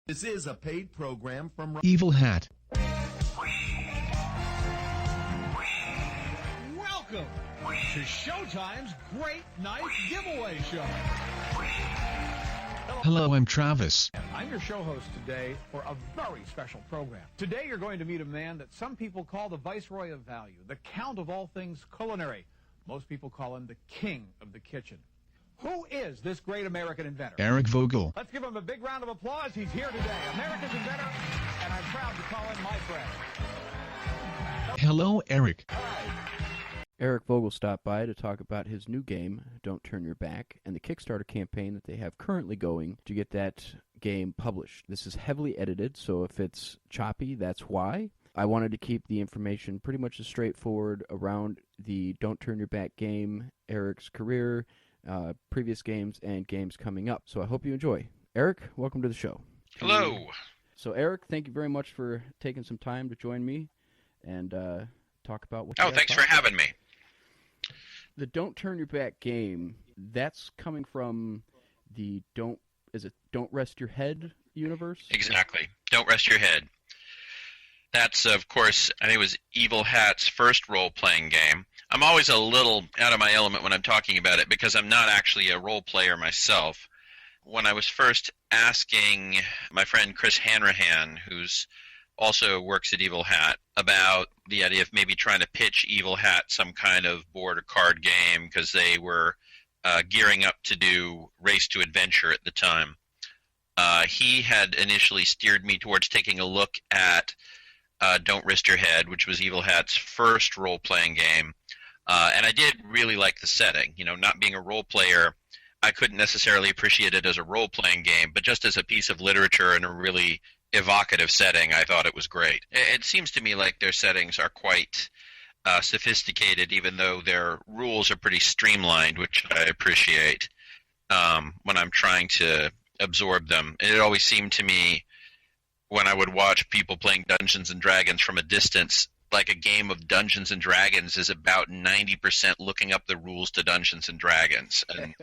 This is a paid program from Evil Hat. Welcome to Showtime's Great Night Giveaway Show. Hello, I'm Travis. I'm your show host today for a very special program. Today you're going to meet a man that some people call the Viceroy of Value, the Count of all things culinary. Most people call him the King of the Kitchen. Who is this great American inventor? Eric Vogel. Let's give him a big round of applause. He's here today, America's inventor, and I'm proud to call him my friend. Hello, Eric. Eric Vogel stopped by to talk about his new game, Don't Turn Your Back, and the Kickstarter campaign that they have currently going to get that game published. This is heavily edited, so if it's choppy, that's why. I wanted to keep the information pretty much as straightforward around the Don't Turn Your Back game, Eric's career, previous games, and games coming up. So I hope you enjoy. Eric, welcome to the show. Hello. So Eric, thank you very much for taking some time to join me and talk about what. Oh, thanks for having me. The Don't Turn Your Back game, that's coming from the Don't Rest Your Head universe? Exactly. Don't Rest Your Head. That's, of course, I think it was Evil Hat's first role-playing game. I'm always a little out of my element when I'm talking about it because I'm not actually a role player myself. When I was first asking my friend Chris Hanrahan, who's also works at Evil Hat, about the idea of maybe trying to pitch Evil Hat some kind of board or card game because they were gearing up to do Race to Adventure at the time. He had initially steered me towards taking a look at Don't Rest Your Head, which was Evil Hat's first role-playing game. And I did really like the setting. You know, not being a role player, I couldn't necessarily appreciate it as a role-playing game, but just as a piece of literature in a really evocative setting, I thought it was great. It seems to me like their settings are quite sophisticated, even though their rules are pretty streamlined, which I appreciate when I'm trying to absorb them. It always seemed to me when I would watch people playing Dungeons and Dragons from a distance, like a game of Dungeons and Dragons is about 90% looking up the rules to Dungeons and Dragons. And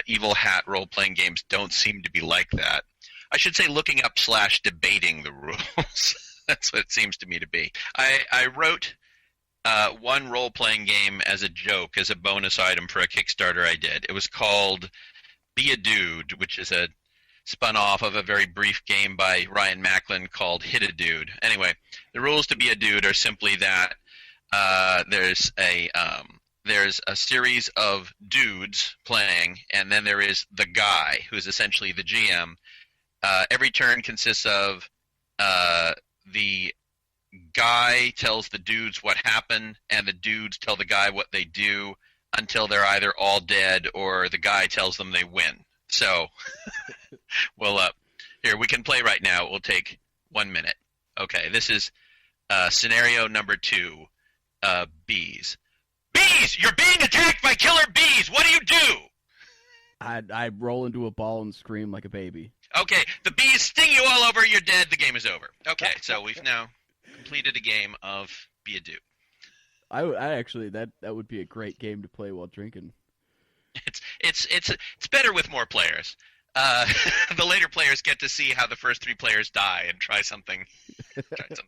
Evil Hat role-playing games don't seem to be like that. I should say looking up / debating the rules. That's what it seems to me to be. I wrote one role-playing game as a joke, as a bonus item for a Kickstarter I did. It was called Be a Dude, which is a spun off of a very brief game by Ryan Macklin called Hit a Dude. Anyway, the rules to Be a Dude are simply that there's a series of dudes playing, and then there is the guy, who is essentially the GM. Every turn consists of the guy tells the dudes what happened, and the dudes tell the guy what they do until they're either all dead or the guy tells them they win. So, well, here, we can play right now. It will take 1 minute. Okay, this is scenario number 2, bees. Bees! You're being attacked by killer bees! What do you do? I roll into a ball and scream like a baby. Okay, the bees sting you all over, you're dead, the game is over. Okay, so we've now completed a game of Be a Dude. I actually, that would be a great game to play while drinking. It's better with more players. The later players get to see how the first 3 players die and try something different.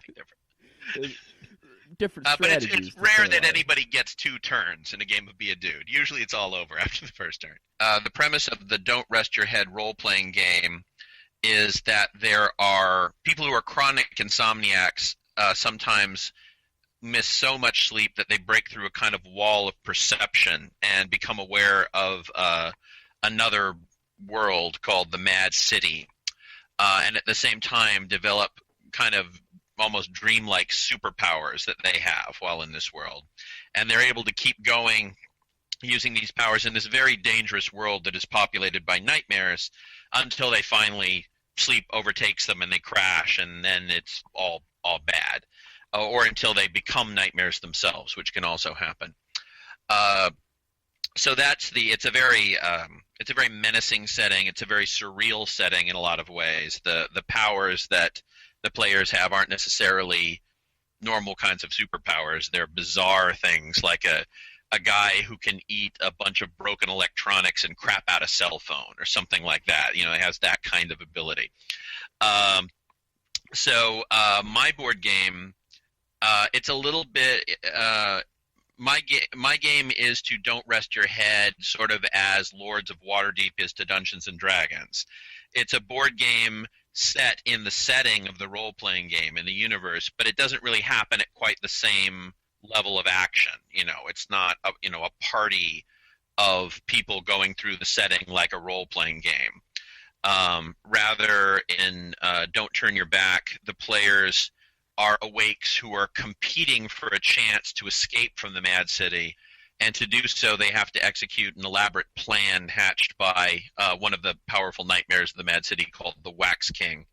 Different but strategies. it's rare that anybody gets 2 turns in a game of Be a Dude. Usually it's all over after the first turn. The premise of the Don't Rest Your Head role-playing game is that there are people who are chronic insomniacs sometimes miss so much sleep that they break through a kind of wall of perception and become aware of another world called the Mad City, and at the same time develop kind of almost dreamlike superpowers that they have while in this world. And they're able to keep going using these powers in this very dangerous world that is populated by nightmares until they finally sleep overtakes them and they crash, and then it's all bad. Or until they become nightmares themselves, which can also happen. So it's a very menacing setting. It's a very surreal setting in a lot of ways. The powers that the players have aren't necessarily normal kinds of superpowers. They're bizarre things like a guy who can eat a bunch of broken electronics and crap out a cell phone or something like that. You know, it has that kind of ability. So my board game, it's a little bit. My game is to Don't Rest Your Head, sort of as Lords of Waterdeep is to Dungeons and Dragons. It's a board game set in the setting of the role-playing game in the universe, but it doesn't really happen at quite the same level of action. You know, it's not a party of people going through the setting like a role-playing game. Rather, in Don't Turn Your Back, the players are awakes who are competing for a chance to escape from the Mad City, and to do so they have to execute an elaborate plan hatched by one of the powerful nightmares of the Mad City called the Wax King.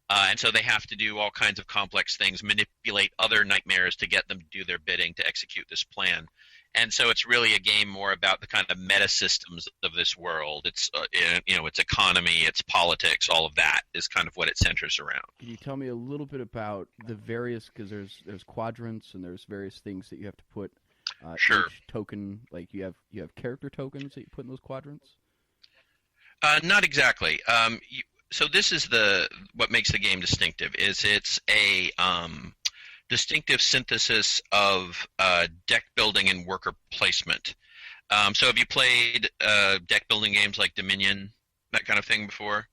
And so they have to do all kinds of complex things, manipulate other nightmares to get them to do their bidding to execute this plan. And so it's really a game more about the kind of meta systems of this world. It's its economy, its politics, all of that is kind of what it centers around. Can you tell me a little bit about the various, because there's quadrants and there's various things that you have to put. Sure. Each token, like you have character tokens that you put in those quadrants. Not exactly. So this is what makes the game distinctive. Is it's a distinctive synthesis of deck building and worker placement. So have you played deck building games like Dominion, that kind of thing before?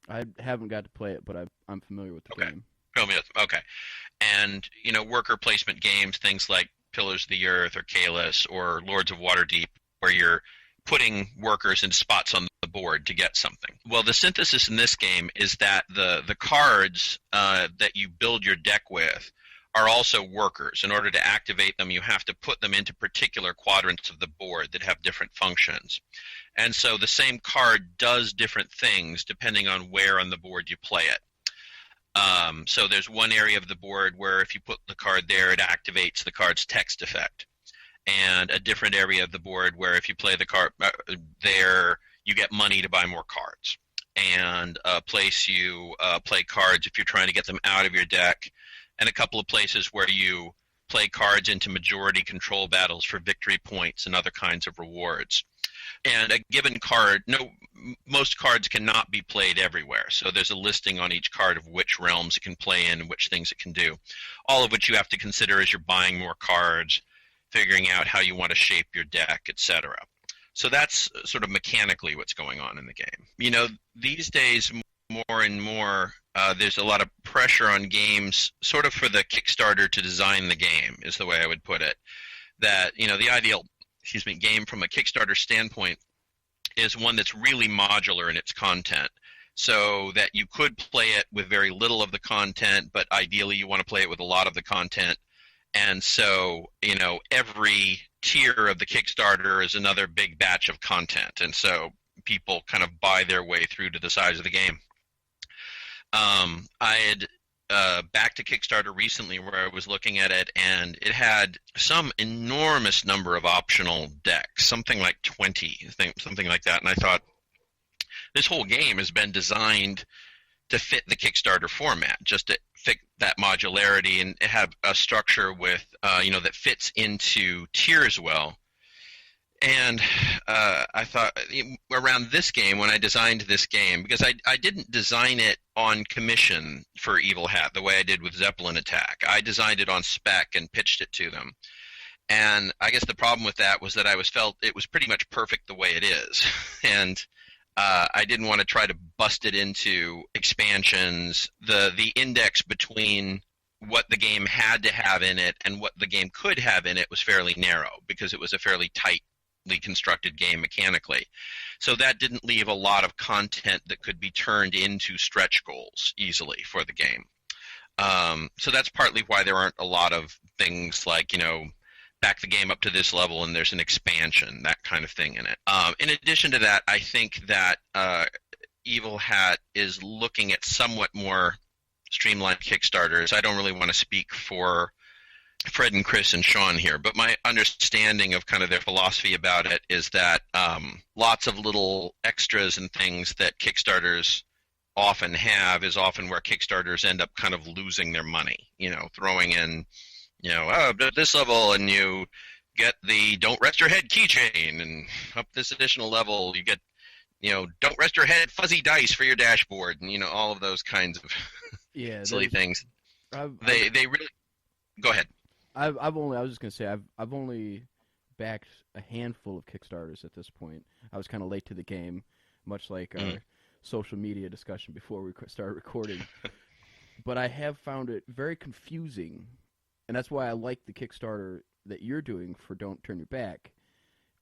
I haven't got to play it, but I'm familiar with the game. Okay. And, worker placement games, things like Pillars of the Earth or Kalis or Lords of Waterdeep, where you're putting workers in spots on the board to get something. Well, the synthesis in this game is that the cards that you build your deck with are also workers. In order to activate them, you have to put them into particular quadrants of the board that have different functions. And so the same card does different things depending on where on the board you play it. So there's one area of the board where if you put the card there, it activates the card's text effect. And a different area of the board where if you play the card there, you get money to buy more cards. And a place you play cards if you're trying to get them out of your deck. And a couple of places where you play cards into majority control battles for victory points and other kinds of rewards. And a given card, most cards cannot be played everywhere. So there's a listing on each card of which realms it can play in and which things it can do. All of which you have to consider as you're buying more cards, figuring out how you want to shape your deck, etc. So that's sort of mechanically what's going on in the game. These days, more and more, there's a lot of pressure on games, sort of for the Kickstarter to design the game, is the way I would put it. That, the ideal game from a Kickstarter standpoint is one that's really modular in its content, so that you could play it with very little of the content, but ideally you want to play it with a lot of the content. And so, every tier of the Kickstarter is another big batch of content. And so people kind of buy their way through to the size of the game. I had backed a Kickstarter recently where I was looking at it, and it had some enormous number of optional decks, something like 20, something like that. And I thought, this whole game has been designed to fit the Kickstarter format, just to fit that modularity and have a structure with, that fits into tiers well. And I thought around this game, when I designed this game, because I didn't design it on commission for Evil Hat the way I did with Zeppelin Attack. I designed it on spec and pitched it to them. And I guess the problem with that was that I felt it was pretty much perfect the way it is. And I didn't want to try to bust it into expansions. The index between what the game had to have in it and what the game could have in it was fairly narrow, because it was a fairly tightly constructed game mechanically. So that didn't leave a lot of content that could be turned into stretch goals easily for the game. So that's partly why there aren't a lot of things like, back the game up to this level and there's an expansion, that kind of thing in it. In addition to that, I think that Evil Hat is looking at somewhat more streamlined Kickstarters. I don't really want to speak for Fred and Chris and Sean here, but my understanding of kind of their philosophy about it is that lots of little extras and things that Kickstarters often have is often where Kickstarters end up kind of losing their money, throwing in, at this level, and you get the Don't Rest Your Head keychain, and up this additional level, you get, Don't Rest Your Head fuzzy dice for your dashboard, and, all of those kinds of silly things. They really... Go ahead. I was just gonna say I've only backed a handful of Kickstarters at this point. I was kind of late to the game, much like our social media discussion before we started recording. But I have found it very confusing, and that's why I like the Kickstarter that you're doing for Don't Turn Your Back,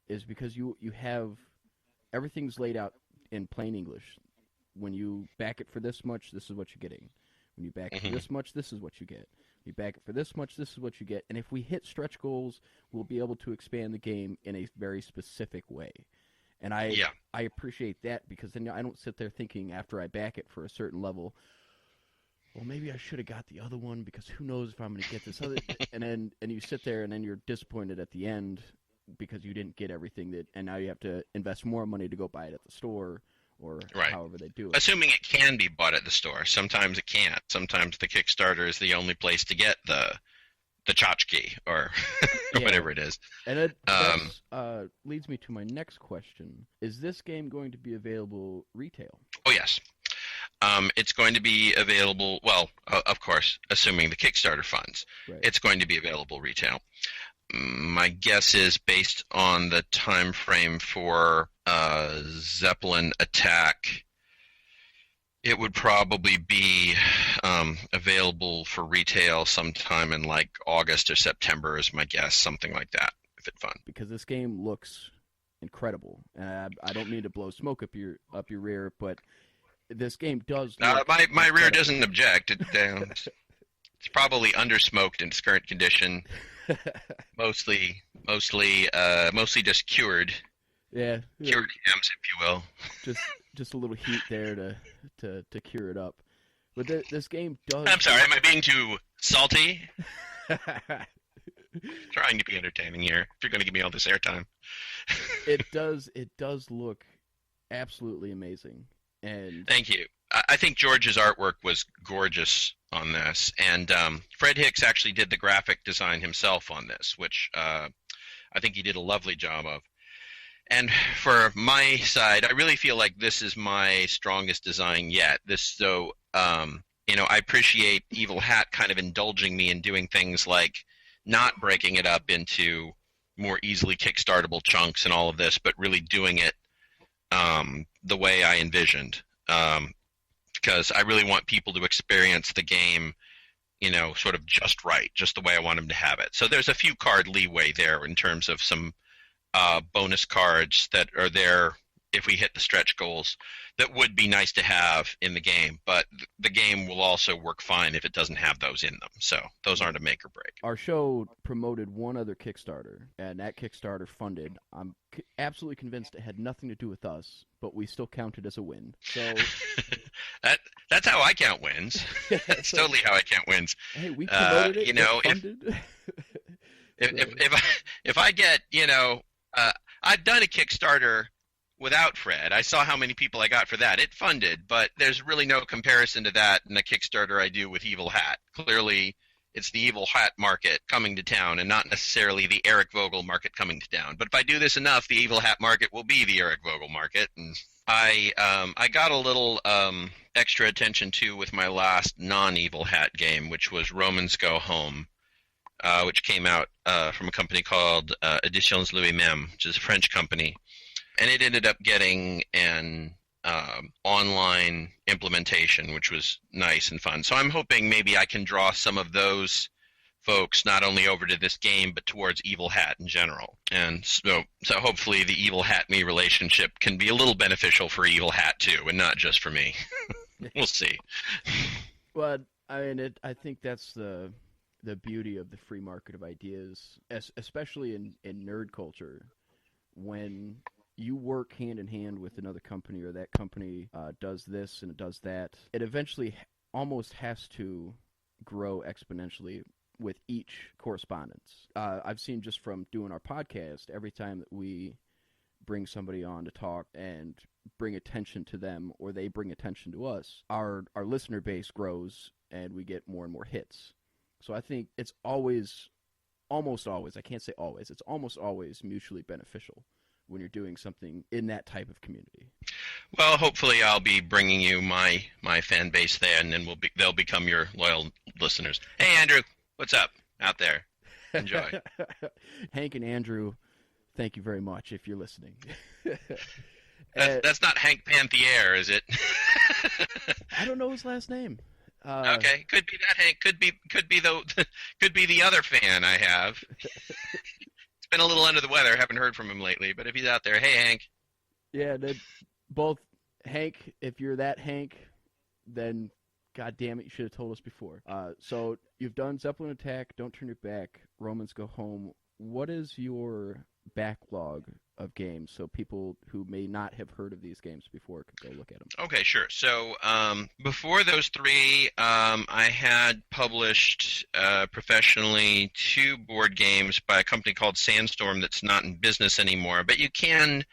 is because you have everything's laid out in plain English. When you back it for this much, this is what you're getting. When you back it for this much, this is what you get. You back it for this much, this is what you get. And if we hit stretch goals, we'll be able to expand the game in a very specific way. And I appreciate that, because then I don't sit there thinking after I back it for a certain level, well, maybe I should have got the other one, because who knows if I'm going to get this other. and you sit there and then you're disappointed at the end because you didn't get everything and now you have to invest more money to go buy it at the store. Or however they do it. Assuming it can be bought at the store. Sometimes it can't. Sometimes the Kickstarter is the only place to get the tchotchke or whatever it is. And that leads me to my next question. Is this game going to be available retail? Oh, yes. It's going to be available, well, of course, assuming the Kickstarter funds. Right. It's going to be available retail. My guess is, based on the time frame for Zeppelin Attack, it would probably be available for retail sometime in like August or September is my guess, something like that, if it's fun. Because this game looks incredible. I don't mean to blow smoke up your rear, but this game does look my rear doesn't object. It's probably undersmoked in its current condition. mostly just cured. Yeah. Cured hams, if you will. Just a little heat there to cure it up. But this game does. I'm sorry, am I being too salty? Trying to be entertaining here. If you're going to give me all this airtime. It does look absolutely amazing. And thank you. I think George's artwork was gorgeous on this, and Fred Hicks actually did the graphic design himself on this, which I think he did a lovely job of. And for my side, I really feel like this is my strongest design yet. I appreciate Evil Hat kind of indulging me in doing things like not breaking it up into more easily kickstartable chunks and all of this, but really doing it the way I envisioned. Because I really want people to experience the game, sort of just right, just the way I want them to have it. So there's a few card leeway there in terms of some bonus cards that are there if we hit the stretch goals that would be nice to have in the game. But the game will also work fine if it doesn't have those in them. So those aren't a make or break. Our show promoted one other Kickstarter, and that Kickstarter funded. I'm absolutely convinced it had nothing to do with us, but we still counted as a win. So that's how I count wins. That's totally how I count wins. Hey, we promoted it. Funded. If I get, I've done a Kickstarter without Fred. I saw how many people I got for that. It funded, but there's really no comparison to that in a Kickstarter I do with Evil Hat. Clearly, it's the Evil Hat market coming to town and not necessarily the Eric Vogel market coming to town. But if I do this enough, the Evil Hat market will be the Eric Vogel market. And I got a little extra attention, too, with my last non-Evil Hat game, which was Romans Go Home, which came out from a company called Editions Louis Même, which is a French company. And it ended up getting an online implementation, which was nice and fun. So I'm hoping maybe I can draw some of those folks not only over to this game, but towards Evil Hat in general. And so hopefully the Evil Hat-me relationship can be a little beneficial for Evil Hat, too, and not just for me. We'll see. Well, I think that's the beauty of the free market of ideas, especially in nerd culture, when you work hand in hand with another company, or that company does this and it does that, it eventually almost has to grow exponentially with each correspondence. I've seen just from doing our podcast, every time that we bring somebody on to talk and bring attention to them, or they bring attention to us, our listener base grows and we get more and more hits. So I think it's always almost always, I can't say always, it's almost always mutually beneficial when you're doing something in that type of community. Well, hopefully I'll be bringing you my fan base there, and then they'll become your loyal listeners. Hey, Andrew, what's up out there? Enjoy. Hank and Andrew, thank you very much if you're listening. That's not Hank Panthier, is it? I don't know his last name. Okay, could be that Hank. Could be the other fan I have. It's been a little under the weather. Haven't heard from him lately, but if he's out there, hey Hank. Yeah, both Hank. If you're that Hank, then God damn it, you should have told us before. So you've done Zeppelin Attack, Don't Turn Your Back, Romans Go Home. What is your backlog of games so people who may not have heard of these games before could go look at them? Okay, sure. So before those three, I had published professionally 2 board games by a company called Sandstorm that's not in business anymore, but you can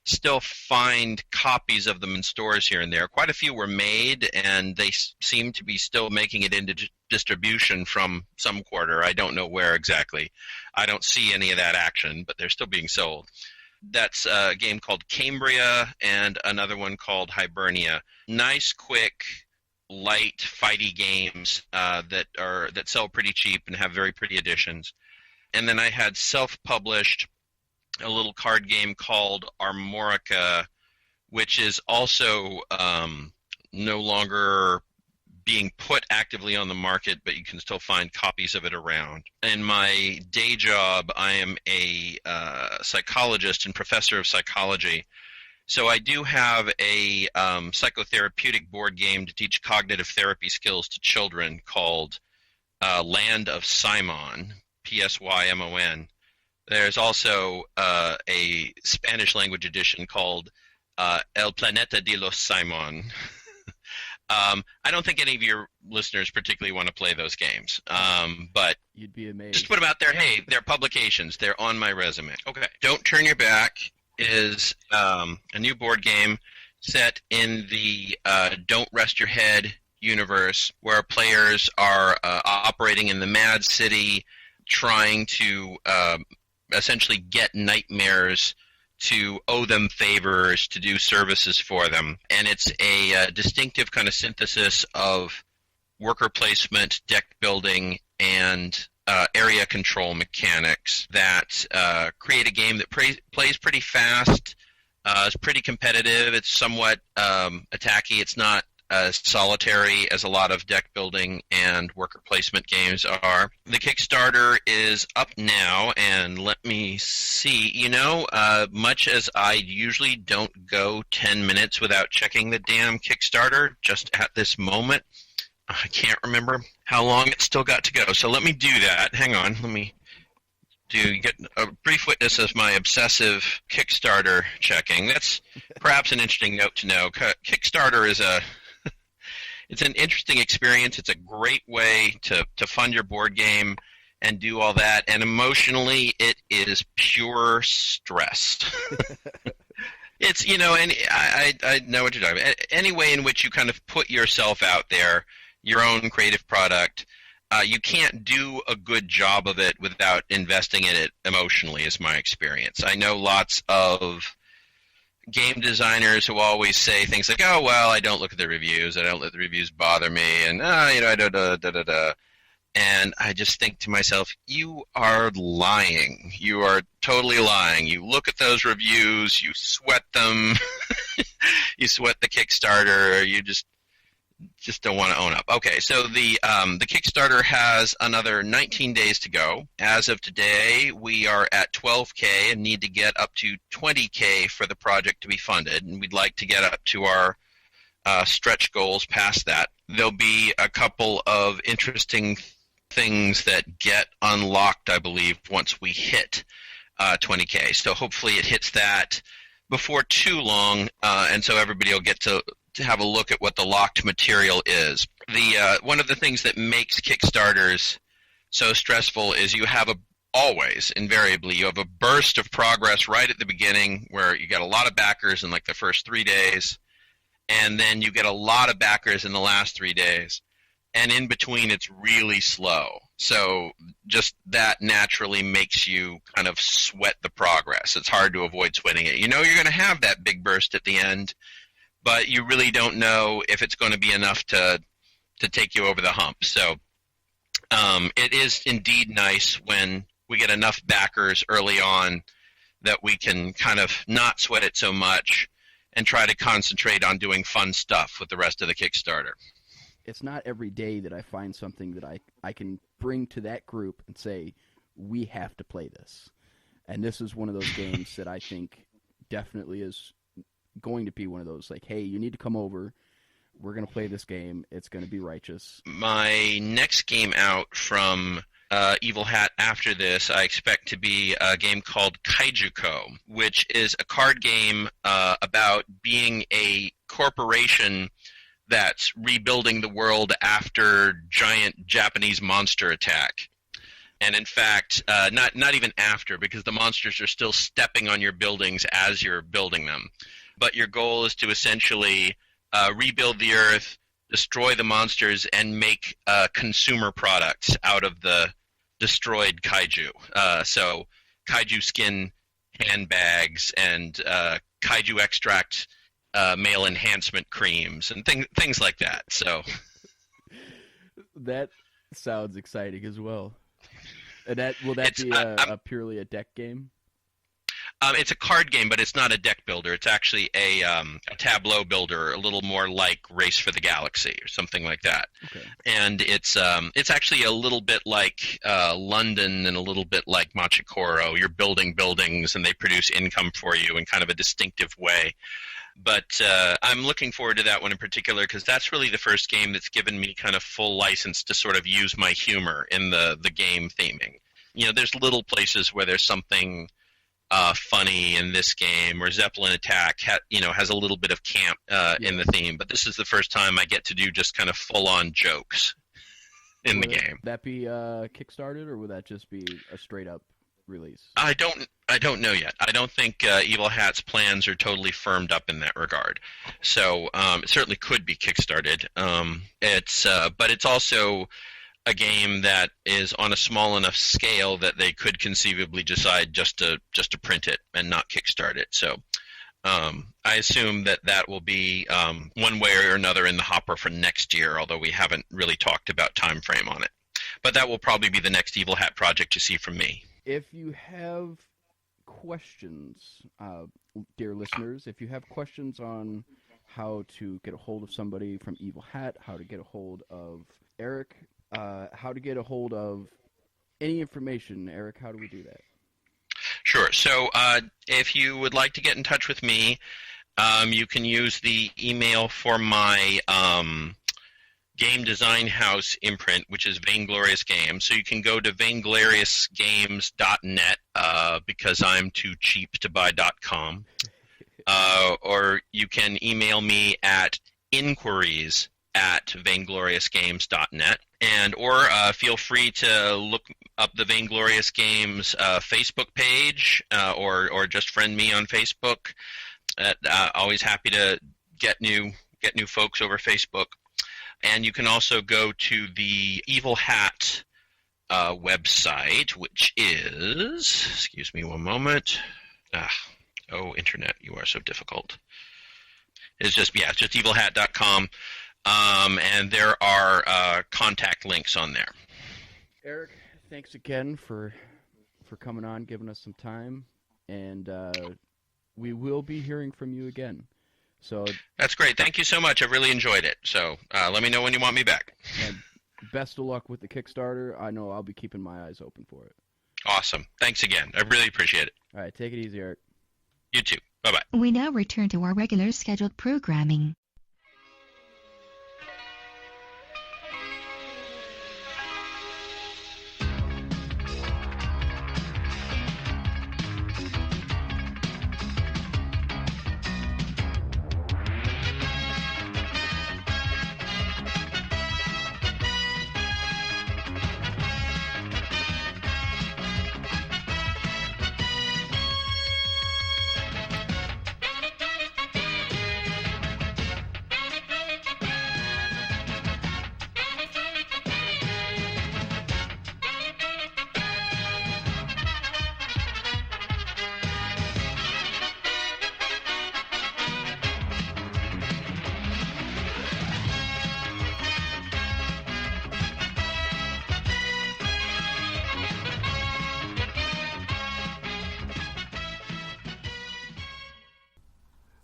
still find copies of them in stores here and there. Quite a few were made, and they seem to be still making it into distribution from some quarter. I don't know where exactly. I don't see any of that action, but they're still being sold. That's a game called Cambria and another one called Hibernia. Nice, quick, light, fighty games that sell pretty cheap and have very pretty editions. And then I had self-published a little card game called Armorica, which is also no longer being put actively on the market, but you can still find copies of it around. In my day job, I am a psychologist and professor of psychology. So I do have a psychotherapeutic board game to teach cognitive therapy skills to children called Land of Simon, P-S-Y-M-O-N. There's also a Spanish language edition called El Planeta de los Simon. I don't think any of your listeners particularly want to play those games, but you'd be amazed. Just put them out there. Hey, they're publications. They're on my resume. Okay. Don't Turn Your Back is a new board game set in the Don't Rest Your Head universe, where players are operating in the Mad City, trying to essentially get nightmares to owe them favors, to do services for them. And it's a distinctive kind of synthesis of worker placement, deck building, and area control mechanics that create a game that plays pretty fast, is pretty competitive. It's somewhat attacky. It's not as solitary as a lot of deck building and worker placement games are. The Kickstarter is up now, and let me see. Much as I usually don't go 10 minutes without checking the damn Kickstarter, just at this moment, I can't remember how long it's still got to go. So let me do that. Hang on. Let me get a brief witness of my obsessive Kickstarter checking. That's perhaps an interesting note to know. Kickstarter is it's an interesting experience. It's a great way to fund your board game and do all that. And emotionally, it is pure stress. It's, and I know what you're talking about. Any way in which you kind of put yourself out there, your own creative product, you can't do a good job of it without investing in it emotionally, is my experience. I know lots of game designers who always say things like, oh, well, I don't look at the reviews. I don't let the reviews bother me. And, I don't, And I just think to myself, you are lying. You are totally lying. You look at those reviews, you sweat them, you sweat the Kickstarter, you just don't want to own up. Okay, so the Kickstarter has another 19 days to go. As of today, we are at 12K and need to get up to 20K for the project to be funded, and we'd like to get up to our stretch goals past that. There'll be a couple of interesting things that get unlocked, I believe, once we hit 20K. So hopefully it hits that before too long, and so everybody will get to have a look at what the locked material is. One of the things that makes Kickstarters so stressful is you have invariably, you have a burst of progress right at the beginning where you get a lot of backers in like the first 3 days, and then you get a lot of backers in the last 3 days. And in between, it's really slow. So just that naturally makes you kind of sweat the progress. It's hard to avoid sweating it. You know you're going to have that big burst at the end, but you really don't know if it's going to be enough to take you over the hump. So it is indeed nice when we get enough backers early on that we can kind of not sweat it so much and try to concentrate on doing fun stuff with the rest of the Kickstarter. It's not every day that I find something that I can bring to that group and say, we have to play this. And this is one of those games that I think definitely is going to be one of those, like, hey, you need to come over. We're going to play this game. It's going to be righteous. My next game out from Evil Hat after this, I expect to be a game called Kaijuko, which is a card game about being a corporation that's rebuilding the world after giant Japanese monster attack. And in fact, not even after, because the monsters are still stepping on your buildings as you're building them. But your goal is to essentially rebuild the earth, destroy the monsters, and make consumer products out of the destroyed kaiju. So kaiju skin handbags and kaiju extract male enhancement creams and things like that. So that sounds exciting as well. And will that be a purely a deck game? It's a card game, but it's not a deck builder. It's actually a tableau builder, a little more like Race for the Galaxy or something like that. Okay. And it's actually a little bit like London and a little bit like Machikoro. You're building buildings, and they produce income for you in kind of a distinctive way. But I'm looking forward to that one in particular because that's really the first game that's given me kind of full license to sort of use my humor in the game theming. You know, there's little places where there's something funny in this game, or Zeppelin Attack has a little bit of camp in the theme, but this is the first time I get to do just kind of full-on jokes in the game. Would that be kickstarted, or would that just be a straight-up release? I don't know yet. I don't think Evil Hat's plans are totally firmed up in that regard. So it certainly could be kickstarted. But it's also a game that is on a small enough scale that they could conceivably decide just to print it and not kickstart it. So I assume that will be one way or another in the hopper for next year, although we haven't really talked about time frame on it. But that will probably be the next Evil Hat project you see from me. If you have questions, dear listeners, if you have questions on how to get a hold of somebody from Evil Hat, how to get a hold of Eric, how to get a hold of any information, Eric, how do we do that? Sure. So if you would like to get in touch with me, you can use the email for my game design house imprint, which is Vainglorious Games. So you can go to vaingloriousgames.net because I'm too cheap to buy .com. Or you can email me at inquiries@vaingloriousgames.net. Or feel free to look up the Vainglorious Games Facebook page or just friend me on Facebook. Always happy to get new folks over Facebook. And you can also go to the Evil Hat website, which is, excuse me one moment. Internet, you are so difficult. It's just evilhat.com. And there are contact links on there. Eric, thanks again for coming on, giving us some time, and we will be hearing from you again. So that's great. Thank you so much. I really enjoyed it. So let me know when you want me back. Best of luck with the Kickstarter. I know I'll be keeping my eyes open for it. Awesome. Thanks again. I really appreciate it. All right, take it easy, Eric. You too. Bye-bye. We now return to our regular scheduled programming.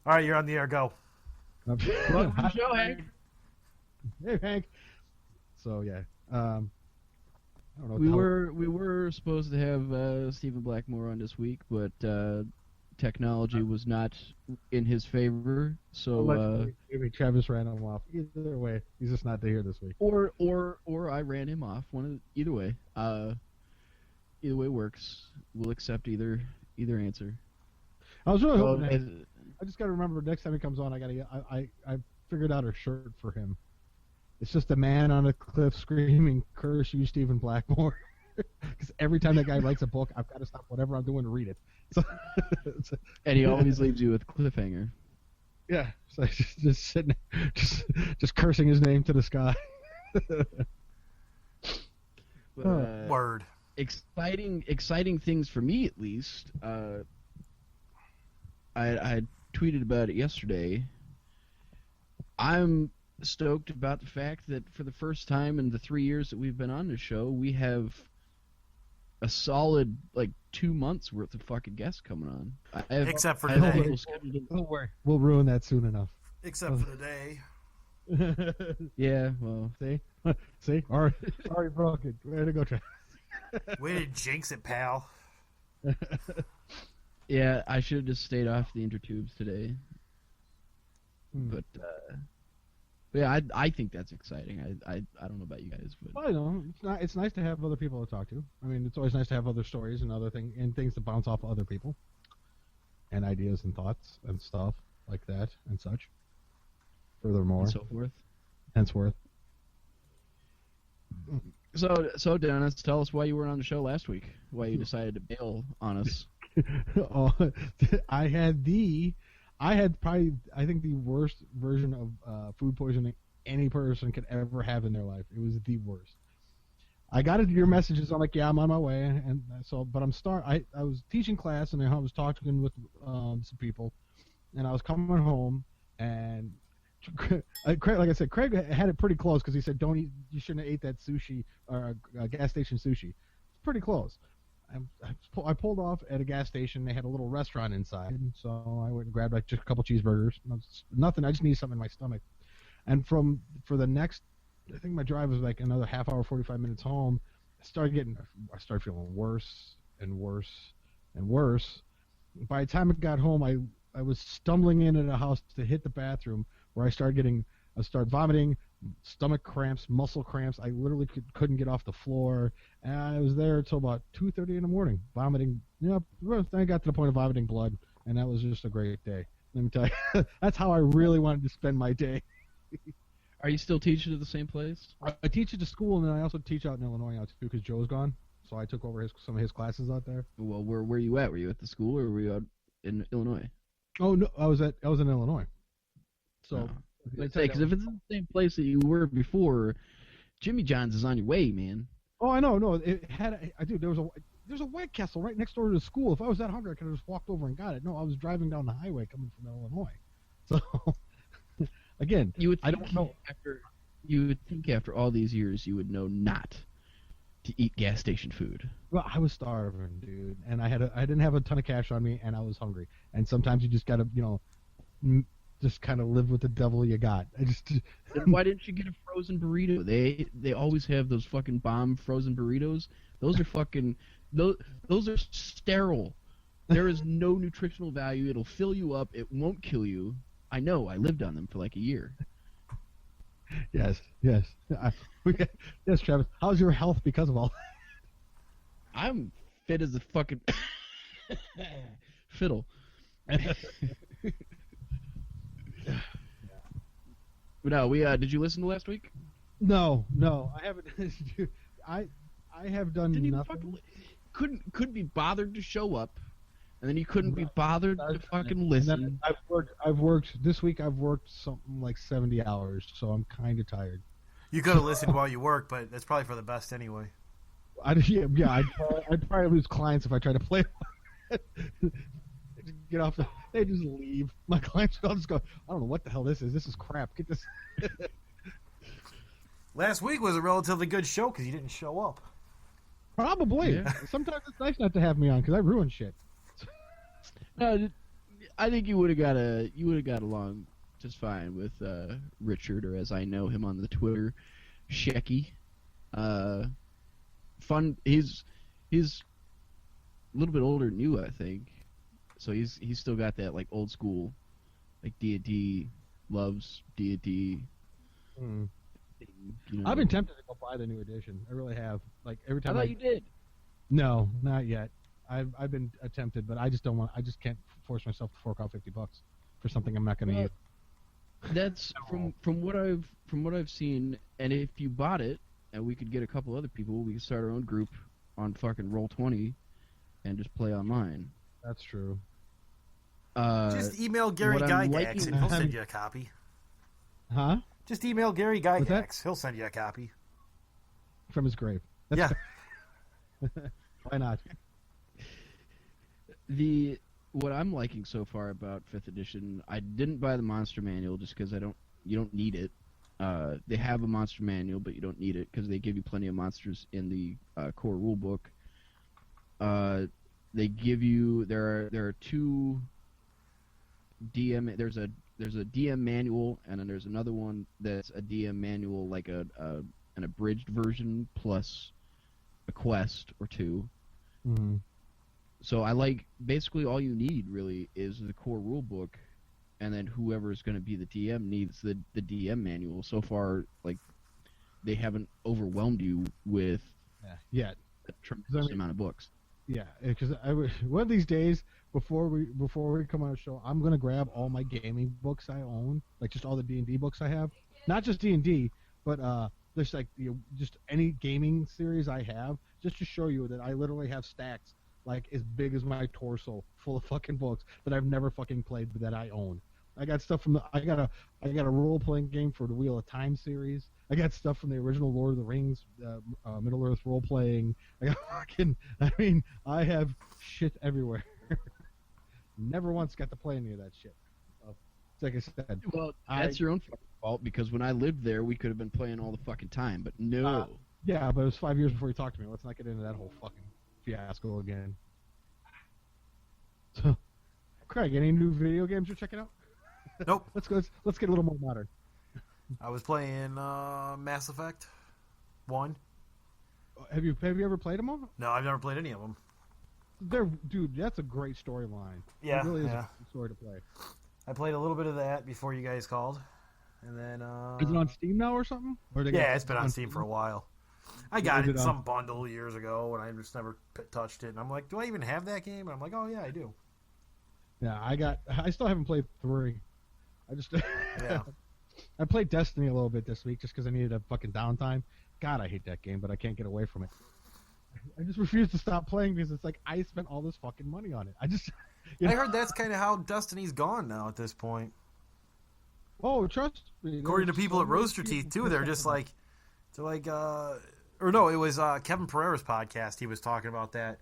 All right, you're on the air. Go. Welcome to the show, Hank. Hey, Hank. So yeah, I don't know. We were supposed to have Stephen Blackmore on this week, but technology was not in his favor. So maybe Travis ran him off. Either way, he's just not here this week. Or I ran him off. Either way. Either way works. We'll accept either answer. I was really hoping. I just got to remember next time he comes on, I figured out a shirt for him. It's just a man on a cliff screaming, "Curse you, Stephen Blackmore!" Because every time that guy writes a book, I've got to stop whatever I'm doing to read it. So, and he always leaves you with cliffhanger. Yeah, so just sitting, just cursing his name to the sky. But, Word. Exciting things for me, at least. I tweeted about it yesterday. I'm stoked about the fact that for the first time in the 3 years that we've been on the show, we have a solid 2 months worth of fucking guests coming on. Except for today. Don't worry, we'll ruin that soon enough. Except for today. Yeah, well, see, already broken. Way to go, Travis. Way to jinx it, pal. Yeah, I should have just stayed off the intertubes today. But yeah, I think that's exciting. I don't know about you guys, but well, it's nice to have other people to talk to. I mean, it's always nice to have other stories and other things to bounce off of other people, and ideas and thoughts and stuff like that and such. Furthermore, and so forth. Henceforth. So Dennis, tell us why you weren't on the show last week. Why you decided to bail on us? I had probably, I think, the worst version of food poisoning any person could ever have in their life. It was the worst. I got your messages. I'm like, yeah, I'm on my way, and so, but I was teaching class, and I was talking with some people, and I was coming home, and Craig, like I said, Craig had it pretty close because he said, "Don't eat. You shouldn't have ate that sushi or gas station sushi." It's pretty close. I pulled off at a gas station. They had a little restaurant inside, so I went and grabbed just a couple cheeseburgers. Nothing. I just needed something in my stomach. And for the next, I think my drive was like another half hour, 45 minutes home. I started feeling worse and worse and worse. By the time I got home, I was stumbling into the house to hit the bathroom, where I started vomiting, stomach cramps, muscle cramps. I literally couldn't get off the floor, and I was there until about 2:30 in the morning, vomiting. Then I got to the point of vomiting blood, and that was just a great day. Let me tell you, that's how I really wanted to spend my day. Are you still teaching at the same place? I teach at the school, and then I also teach out in Illinois now too, because Joe's gone. So I took over some of his classes out there. Well, where were you at? Were you at the school, or were you out in Illinois? Oh no, I was in Illinois. So. I'd say, because if it's in the same place that you were before, Jimmy John's is on your way, man. Oh, I know. No, it had. There's a White Castle right next door to the school. If I was that hungry, I could have just walked over and got it. No, I was driving down the highway coming from Illinois. So, again, I don't know. You would think after all these years, you would know not to eat gas station food. Well, I was starving, dude, and I didn't have a ton of cash on me, and I was hungry. And sometimes you just gotta, just kind of live with the devil you got. Then why didn't you get a frozen burrito? They always have those fucking bomb frozen burritos. Those are fucking those are sterile. There is no nutritional value. It'll fill you up. It won't kill you. I know. I lived on them for like a year. Yes. Yes, Travis. How's your health because of all? I'm fit as a fucking fiddle. But no, did you listen to last week? No, I haven't. I have done nothing. Couldn't be bothered to show up, and then you couldn't be bothered to fucking listen. I've worked this week. I've worked something like 70 hours, so I'm kind of tired. You could have listened while you work, but that's probably for the best anyway. I'd probably lose clients if I tried to play. Get off they just leave. My clients will just go, I don't know what the hell this is. This is crap. Get this. Last week was a relatively good show because you didn't show up. Probably. Yeah. Sometimes it's nice not to have me on because I ruin shit. No, I think you would have got along just fine with Richard, or as I know him on the Twitter, Shecky. Fun. He's a little bit older than you, I think. So he's still got that like old school, like D&D, loves D&D. Mm. You know. I've been tempted to go buy the new edition. I really have. Like every I time. thought you did. No, not yet. I've been tempted, but I just don't want. I just can't force myself to fork out $50 for something I'm not going to use. That's from what I've seen. And if you bought it, and we could get a couple other people, we could start our own group on fucking Roll20 and just play online. That's true. Just email Gary Gygax and he'll send you a copy. Huh? Just email Gary Gygax. He'll send you a copy. From his grave. Yeah. Why not? What I'm liking so far about 5th edition, I didn't buy the monster manual just because you don't need it. They have a monster manual, but you don't need it because they give you plenty of monsters in the core rulebook. They give you there are 2 DM. There's a DM manual, and then there's another one that's a DM manual, like an abridged version plus a quest or 2. Mm-hmm. So I like basically all you need really is the core rulebook, and then whoever's going to be the DM needs the DM manual. So far, like they haven't overwhelmed you with yet a tremendous amount of books. Yeah, because one of these days before we come on the show, I'm gonna grab all my gaming books I own, like just all the D&D books I have, not just D&D, but there's like just any gaming series I have, just to show you that I literally have stacks like as big as my torso full of fucking books that I've never fucking played but that I own. I got stuff from I got a role playing game for the Wheel of Time series. I got stuff from the original Lord of the Rings, Middle Earth role playing. I have shit everywhere. Never once got to play any of that shit. So, like I said, well, that's your own fucking fault because when I lived there, we could have been playing all the fucking time. But no. Yeah, but it was 5 years before you talked to me. Let's not get into that whole fucking fiasco again. So, Craig, any new video games you're checking out? Nope. Let's get a little more modern. I was playing Mass Effect 1. Have you ever played them all? No, I've never played any of them. Dude, that's a great storyline. Yeah, it really is yeah. a good story to play. I played a little bit of that before you guys called, and then is it on Steam now or something? Yeah, it's been on Steam for a while. I got it in some bundle years ago, and I just never touched it. And I'm like, do I even have that game? And I'm like, oh yeah, I do. Yeah, I still haven't played 3. I just yeah. I played Destiny a little bit this week just because I needed a fucking downtime. God, I hate that game, but I can't get away from it. I just refuse to stop playing because it's like I spent all this fucking money on it. I heard that's kind of how Destiny's gone now at this point. Oh, trust me. According to people at Rooster Teeth too, they're like, or no, it was Kevin Pereira's podcast. He was talking about that,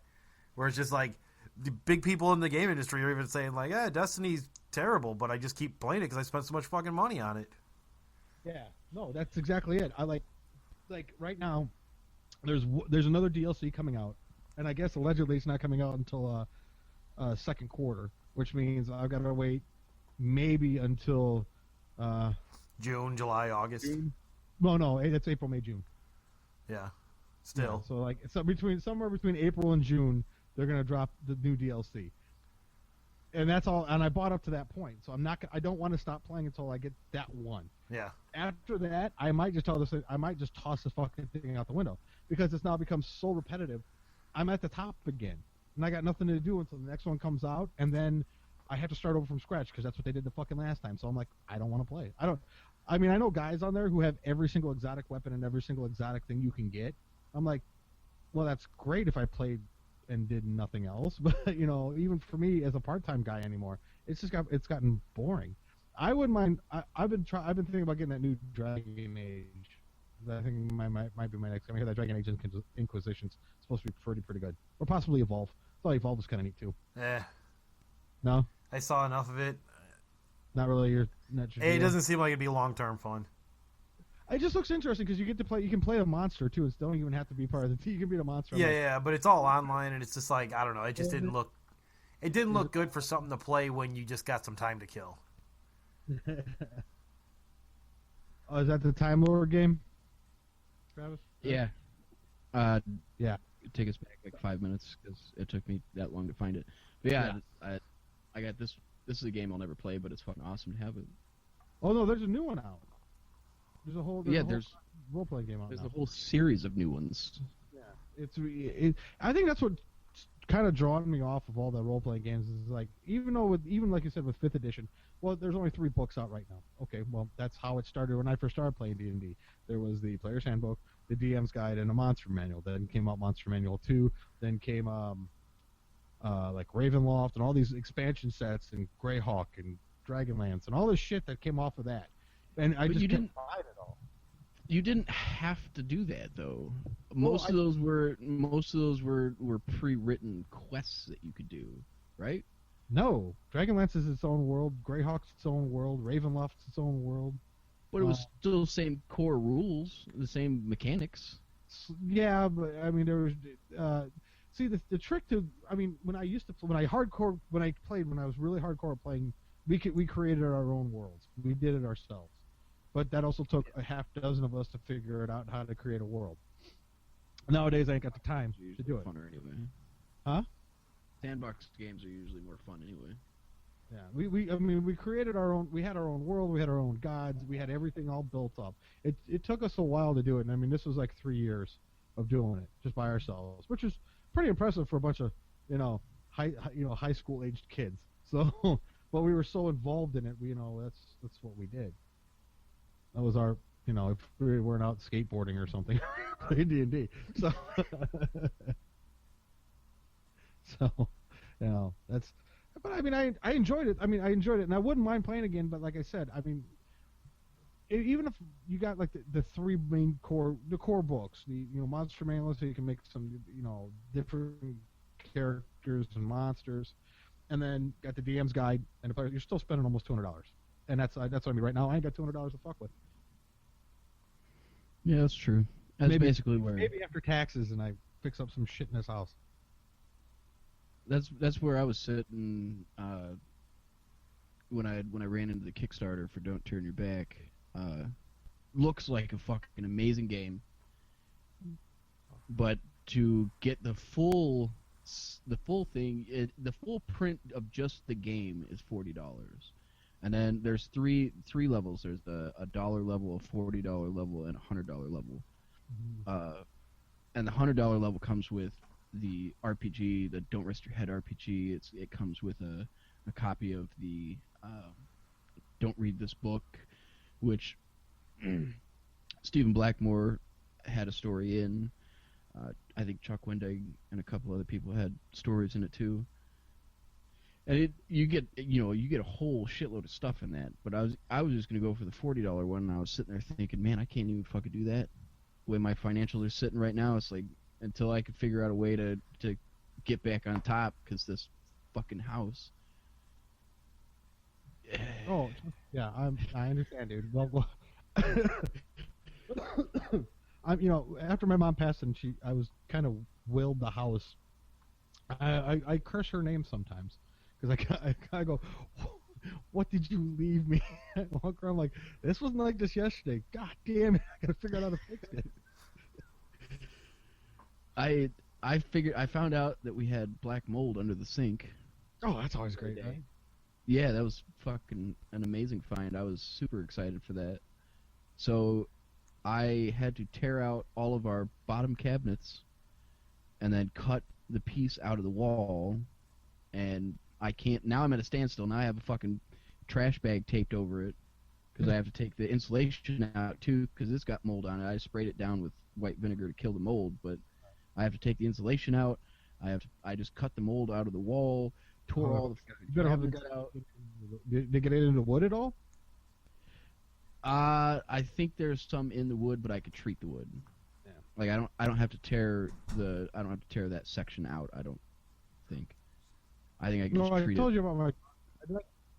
where it's just like the big people in the game industry are even saying like, Destiny's terrible, but I just keep playing it because I spent so much fucking money on it. Yeah, no, that's exactly it. I like right now, there's another DLC coming out, and I guess allegedly it's not coming out until second quarter, which means I've got to wait maybe until June, July, August. June? No, it's April, May, June. Yeah, still. Yeah, so like it's somewhere between April and June, they're gonna drop the new DLC. And that's all. And I bought up to that point, so I don't want to stop playing until I get that one. Yeah. After that, I might just toss the fucking thing out the window because it's now become so repetitive. I'm at the top again, and I got nothing to do until the next one comes out, and then I have to start over from scratch because that's what they did the fucking last time. So I'm like, I don't want to play. I know guys on there who have every single exotic weapon and every single exotic thing you can get. I'm like, well, that's great if I played and did nothing else, but even for me as a part-time guy anymore, it's gotten boring. I wouldn't mind. I've been thinking about getting that new Dragon Age. I think might be my next game. I hear that Dragon Age Inquisition's supposed to be pretty good, or possibly Evolve. I thought Evolve was kind of neat too. No, I saw enough of it. Not really. It doesn't seem like it'd be long-term fun. It just looks interesting because you get to play. You can play a monster too. It don't even have to be part of the team. You can be the monster. Yeah, but it's all online, and it's just like I don't know. It just didn't look. It didn't look good for something to play when you just got some time to kill. Oh, is that the Time Lord game, Travis? Yeah. Yeah. It'd take us back like 5 minutes because it took me that long to find it. But yeah, I got this. This is a game I'll never play, but it's fucking awesome to have it. Oh no, there's a new one out. There's a whole role playing game out. There's now. a whole series of new ones. Yeah, I think that's what kind of drawn me off of all the role playing games is like even like you said with 5th edition, well, there's only 3 books out right now. Okay, well that's how it started when I first started playing D&D. There was the Player's Handbook, the DM's Guide, and a Monster Manual. Then came out Monster Manual 2. Then came like Ravenloft and all these expansion sets and Greyhawk and Dragonlance and all this shit that came off of that. And I just didn't buy it all. You didn't have to do that though. Most of those were pre-written quests that you could do, right? No, Dragonlance is its own world. Greyhawk's its own world. Ravenloft's its own world. But it was still the same core rules, the same mechanics. Yeah, but I mean there was. See the trick to when I was really hardcore playing, we created our own worlds. We did it ourselves. But that also took a half dozen of us to figure it out how to create a world. Nowadays, I ain't got the time to do it. Funner anyway. Huh? Sandbox games are usually more fun anyway. Yeah, we created our own. We had our own world. We had our own gods. We had everything all built up. It took us a while to do it. And this was like 3 years of doing it just by ourselves, which is pretty impressive for a bunch of high school aged kids. So, but we were so involved in it. That's what we did. That was our, if we weren't out skateboarding or something, playing D&D. So, that's. But I enjoyed it. I enjoyed it, and I wouldn't mind playing again. But like I said, even if you got like the 3 main core books, the Monster Manual, so you can make some different characters and monsters, and then got the DM's Guide, and you're still spending almost $200. And that's what I mean. Right now, I ain't got $200 to fuck with. Yeah, that's true. That's basically where. Maybe after taxes, and I fix up some shit in this house. That's where I was sitting when I ran into the Kickstarter for Don't Turn Your Back. Looks like a fucking amazing game, but to get the full thing, the full print of just the game is $40. And then there's three levels. There's a $1 level, a $40 level, and a $100 level. Mm-hmm. And the $100 level comes with the RPG, the Don't Rest Your Head RPG. It comes with a copy of the Don't Read This Book, which Stephen Blackmore had a story in. I think Chuck Wendig and a couple other people had stories in it too. And you get a whole shitload of stuff in that. But I was just gonna go for the $40 one, and I was sitting there thinking, man, I can't even fucking do that. The way my financials are sitting right now, it's like until I could figure out a way to get back on top, because this fucking house. Oh yeah, I understand, dude. Well after my mom passed and I was kind of willed the house. I curse her name sometimes. Because I go, what did you leave me? I walk around like, this wasn't like this yesterday. God damn it, I gotta figure out how to fix it. I found out that we had black mold under the sink. Oh, that's always great, right? Yeah, that was fucking an amazing find. I was super excited for that. So I had to tear out all of our bottom cabinets and then cut the piece out of the wall, and I can't. Now I'm at a standstill. Now I have a fucking trash bag taped over it because I have to take the insulation out too because it's got mold on it. I sprayed it down with white vinegar to kill the mold, but I have to take the insulation out. I just cut the mold out of the wall, tore all the cabinets out. Did they get it into wood at all? I think there's some in the wood, but I could treat the wood. Yeah. Like I don't have to tear that section out. I don't think. I think I can just treat it. No, I told you about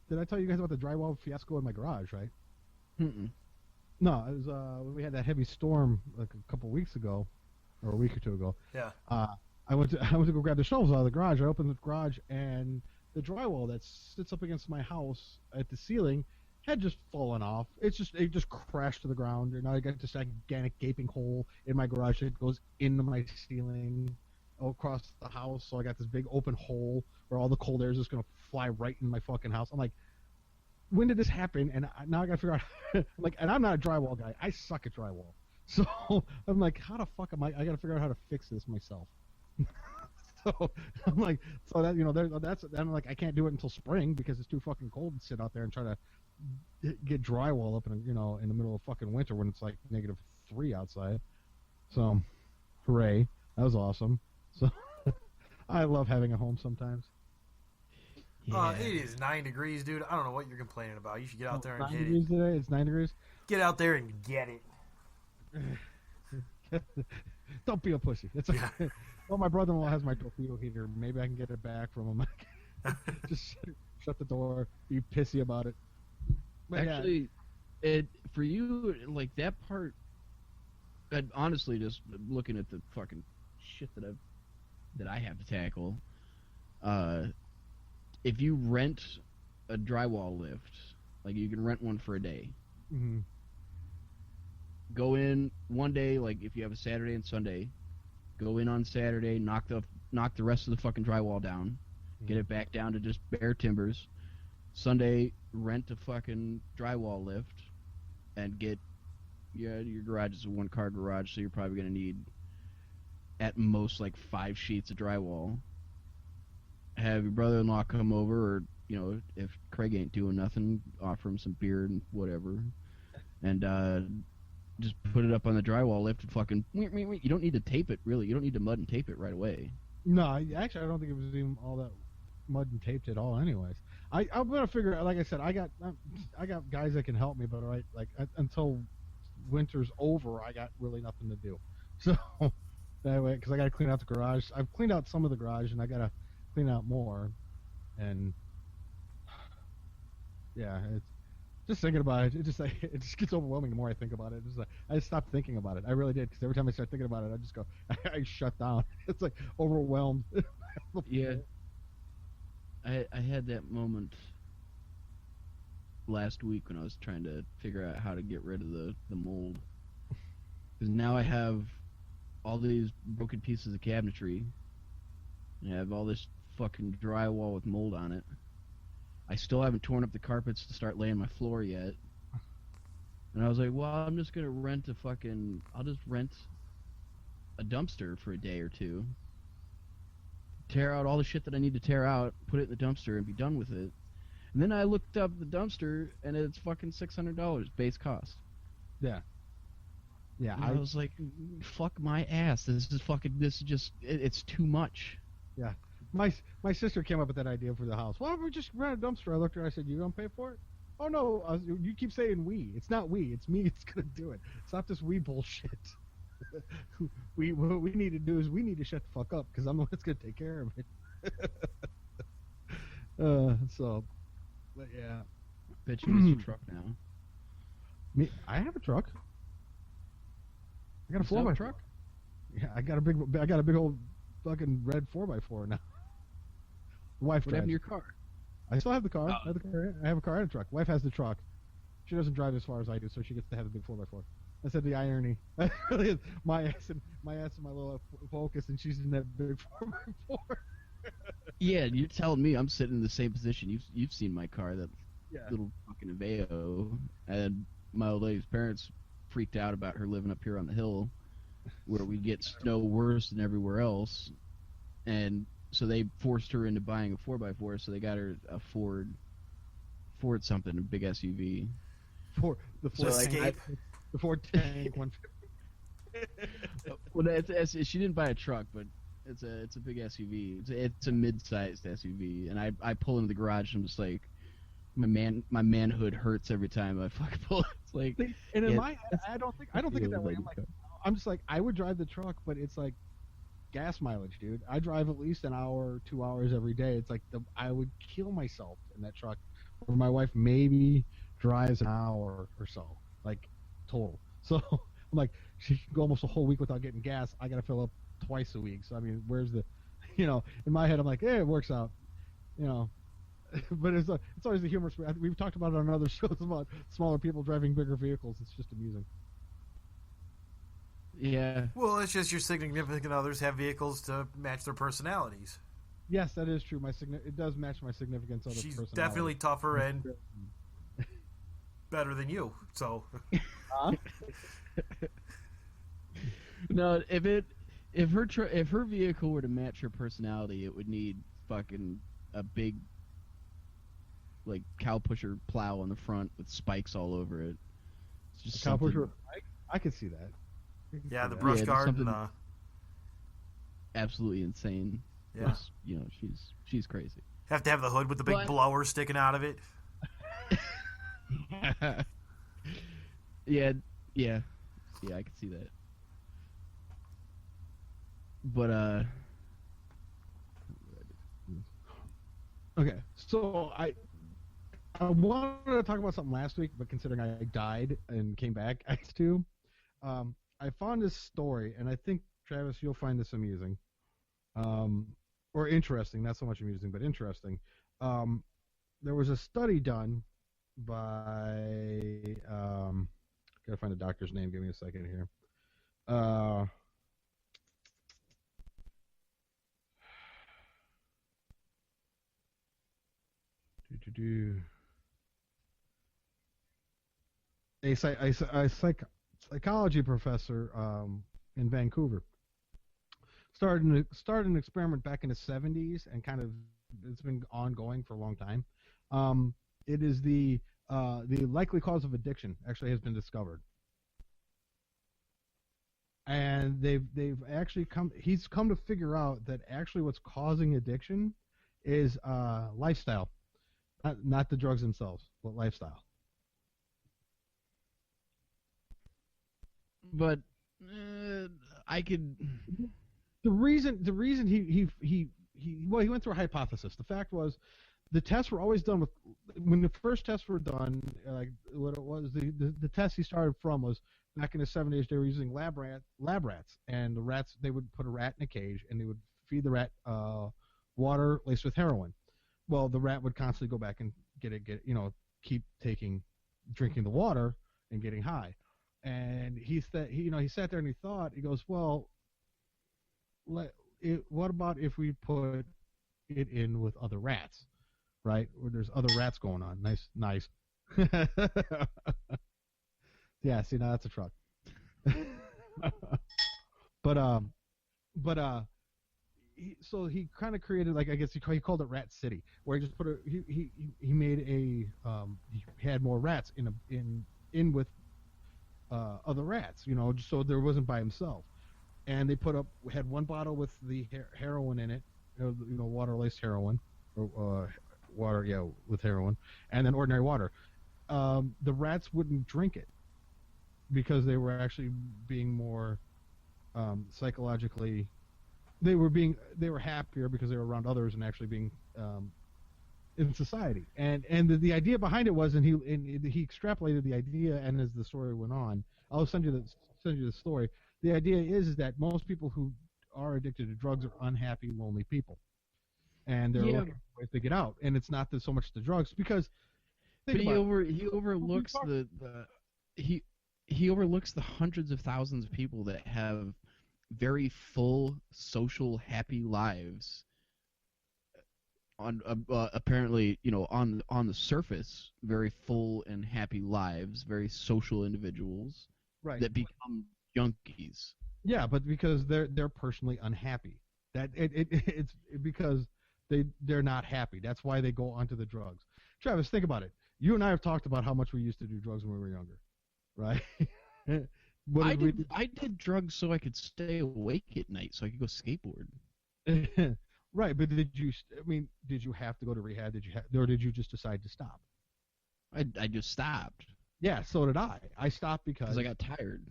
did I tell you guys about the drywall fiasco in my garage, right? Mm-mm. No, it was when we had that heavy storm like a couple weeks ago, or a week or two ago. Yeah. I went to go grab the shelves out of the garage. I opened the garage, and the drywall that sits up against my house at the ceiling had just fallen off. It just crashed to the ground, and now I got this gigantic gaping hole in my garage that goes into my ceiling across the house. So I got this big open hole where all the cold air is just gonna fly right in my fucking house. I'm like, when did this happen? And now I gotta figure out. I'm like, and I'm not a drywall guy. I suck at drywall. So I'm like, how the fuck am I gotta figure out how to fix this myself. So I'm like, so that that's I'm like, I can't do it until spring because it's too fucking cold to sit out there and try to get drywall up in the middle of fucking winter when it's like -3 outside. So, hooray! That was awesome. So I love having a home sometimes. Yeah. It is 9 degrees, dude. I don't know what you're complaining about. You should get out there and 9 get degrees it. today. It's 9 degrees. Get out there and get it. Don't be a pussy. It's okay. Well, my brother-in-law has my torpedo heater. Maybe I can get it back from him. Just shut the door. Be pissy about it. But Actually, for you, like that part, honestly, just looking at the fucking shit that I have to tackle, if you rent a drywall lift, like you can rent one for a day. Mm-hmm. Go in one day, like if you have a Saturday and Sunday, go in on Saturday, knock the rest of the fucking drywall down, get it back down to just bare timbers. Sunday, rent a fucking drywall lift, and get your garage is a 1-car garage, so you're probably gonna need at most like 5 sheets of drywall. Have your brother-in-law come over, or if Craig ain't doing nothing, offer him some beer and whatever, and just put it up on the drywall lift and fucking. You don't need to tape it, really. You don't need to mud and tape it right away. No, actually, I don't think it was even all that mud and taped at all. Anyways, I'm gonna figure out. Like I said, I got guys that can help me, but until winter's over, I got really nothing to do. So anyway, because I got to clean out the garage. I've cleaned out some of the garage, and I gotta clean out more. And yeah, it's just thinking about it. It just gets overwhelming the more I think about it. I just stopped thinking about it. I really did, because every time I start thinking about it, I just go, I shut down. It's like overwhelmed. Yeah. I had that moment last week when I was trying to figure out how to get rid of the mold. Because now I have all these broken pieces of cabinetry, and I have all this fucking drywall with mold on it. I still haven't torn up the carpets to start laying my floor yet. And I was like, well, I'm just gonna I'll just rent a dumpster for a day or two. Tear out all the shit that I need to tear out, put it in the dumpster, and be done with it. And then I looked up the dumpster, and it's fucking $600 base cost. Yeah. Yeah. And I was like, fuck my ass. This is just, it's too much. Yeah. My sister came up with that idea for the house. Why don't we just rent a dumpster? I looked at her, I said, you gonna pay for it? Oh no, you keep saying we. It's not we, it's me that's gonna do it. Stop this we bullshit. What we need to do is we need to shut the fuck up, because I'm the one that's gonna take care of it. But yeah. Bet you miss your truck now. Me, I have a truck. I got a 4x4 truck. Yeah, I got a big old fucking red 4x4 now. Wife What drives. happened to your car? I still have the car. I have a car and a truck. Wife has the truck. She doesn't drive as far as I do, so she gets to have a big 4x4. I said the irony. Really is. My ass and my little Focus, and she's in that big 4x4. Yeah, you're telling me I'm sitting in the same position. You've seen my car, that Yeah. little fucking Aveo, and my old lady's parents freaked out about her living up here on the hill, where we get snow worse than everywhere else, and so they forced her into buying a 4x4. So they got her a Ford something, a big SUV. The Ford Escape. The Ford Tank 150. Well, she didn't buy a truck, but it's a big SUV. It's a mid-sized SUV, and I pull into the garage and I'm just like, my manhood hurts every time I fucking pull. It's like, And in yeah, my head, I don't think it that way. I'm just like, I would drive the truck, but it's like gas mileage, dude. I drive at least an hour, 2 hours every day. It's like I would kill myself in that truck. Where my wife maybe drives an hour or so, like total. So I'm like, she can go almost a whole week without getting gas. I gotta fill up twice a week. So I mean, where's the, in my head I'm like, hey, it works out, but it's always the humorous. We've talked about it on other shows about smaller people driving bigger vehicles. It's just amusing. Yeah. Well, it's just your significant others have vehicles to match their personalities. Yes, that is true. It does match my significant other's She's personality. definitely tougher and better than you. So. No, if her vehicle were to match her personality, it would need fucking a big, like, cow pusher plow on the front with spikes all over it. It's just cow pusher. I could see that. Yeah, the brush guard and absolutely insane. Yeah, she's crazy. Have to have the hood with the big blower sticking out of it. Yeah, I can see that. But okay, so I wanted to talk about something last week, but considering I died and came back, I had to. I found this story, and I think, Travis, you'll find this amusing, or interesting. Not so much amusing, but interesting. There was a study done by gotta find the doctor's name. Give me a second here. A psychology professor in Vancouver started an experiment back in the 70s, and kind of it's been ongoing for a long time. It is the likely cause of addiction actually has been discovered, and they've actually he's come to figure out that actually what's causing addiction is lifestyle, not the drugs themselves, but lifestyle. But I could. The reason he went through a hypothesis. The fact was, the tests were always done with, when the first tests were done, like what it was, the test he started from was back in the 70s. They were using lab rats, and the rats, they would put a rat in a cage and they would feed the rat water laced with heroin. Well, the rat would constantly go back and keep drinking the water and getting high. And he sat there and he thought, he goes, well, what about if we put it in with other rats, right? Where there's other rats going on. Nice. Yeah, see, now that's a truck. So he kind of created, like, I guess he called it Rat City, where he just put he made he had more rats in with other rats, just so there wasn't by himself. And they had one bottle with the heroin in it, water laced heroin, or water, with heroin, and then ordinary water. The rats wouldn't drink it because they were actually being more psychologically. They were happier because they were around others and actually being in society. And the idea behind it was, and he extrapolated the idea, and as the story went on, I'll send you the story. The idea is that most people who are addicted to drugs are unhappy, lonely people, and they're looking for ways to get out. And it's not so much the drugs, because he overlooks he overlooks the hundreds of thousands of people that have very full, social, happy lives. On apparently, on the surface, very full and happy lives, very social individuals, right, that become junkies. Yeah, but because they're personally unhappy. That it's because they're not happy. That's why they go onto the drugs. Travis, think about it. You and I have talked about how much we used to do drugs when we were younger, right? I did drugs so I could stay awake at night, so I could go skateboard. Right, but did you have to go to rehab? Or did you just decide to stop? I just stopped. Yeah, so did I. I stopped because I got tired.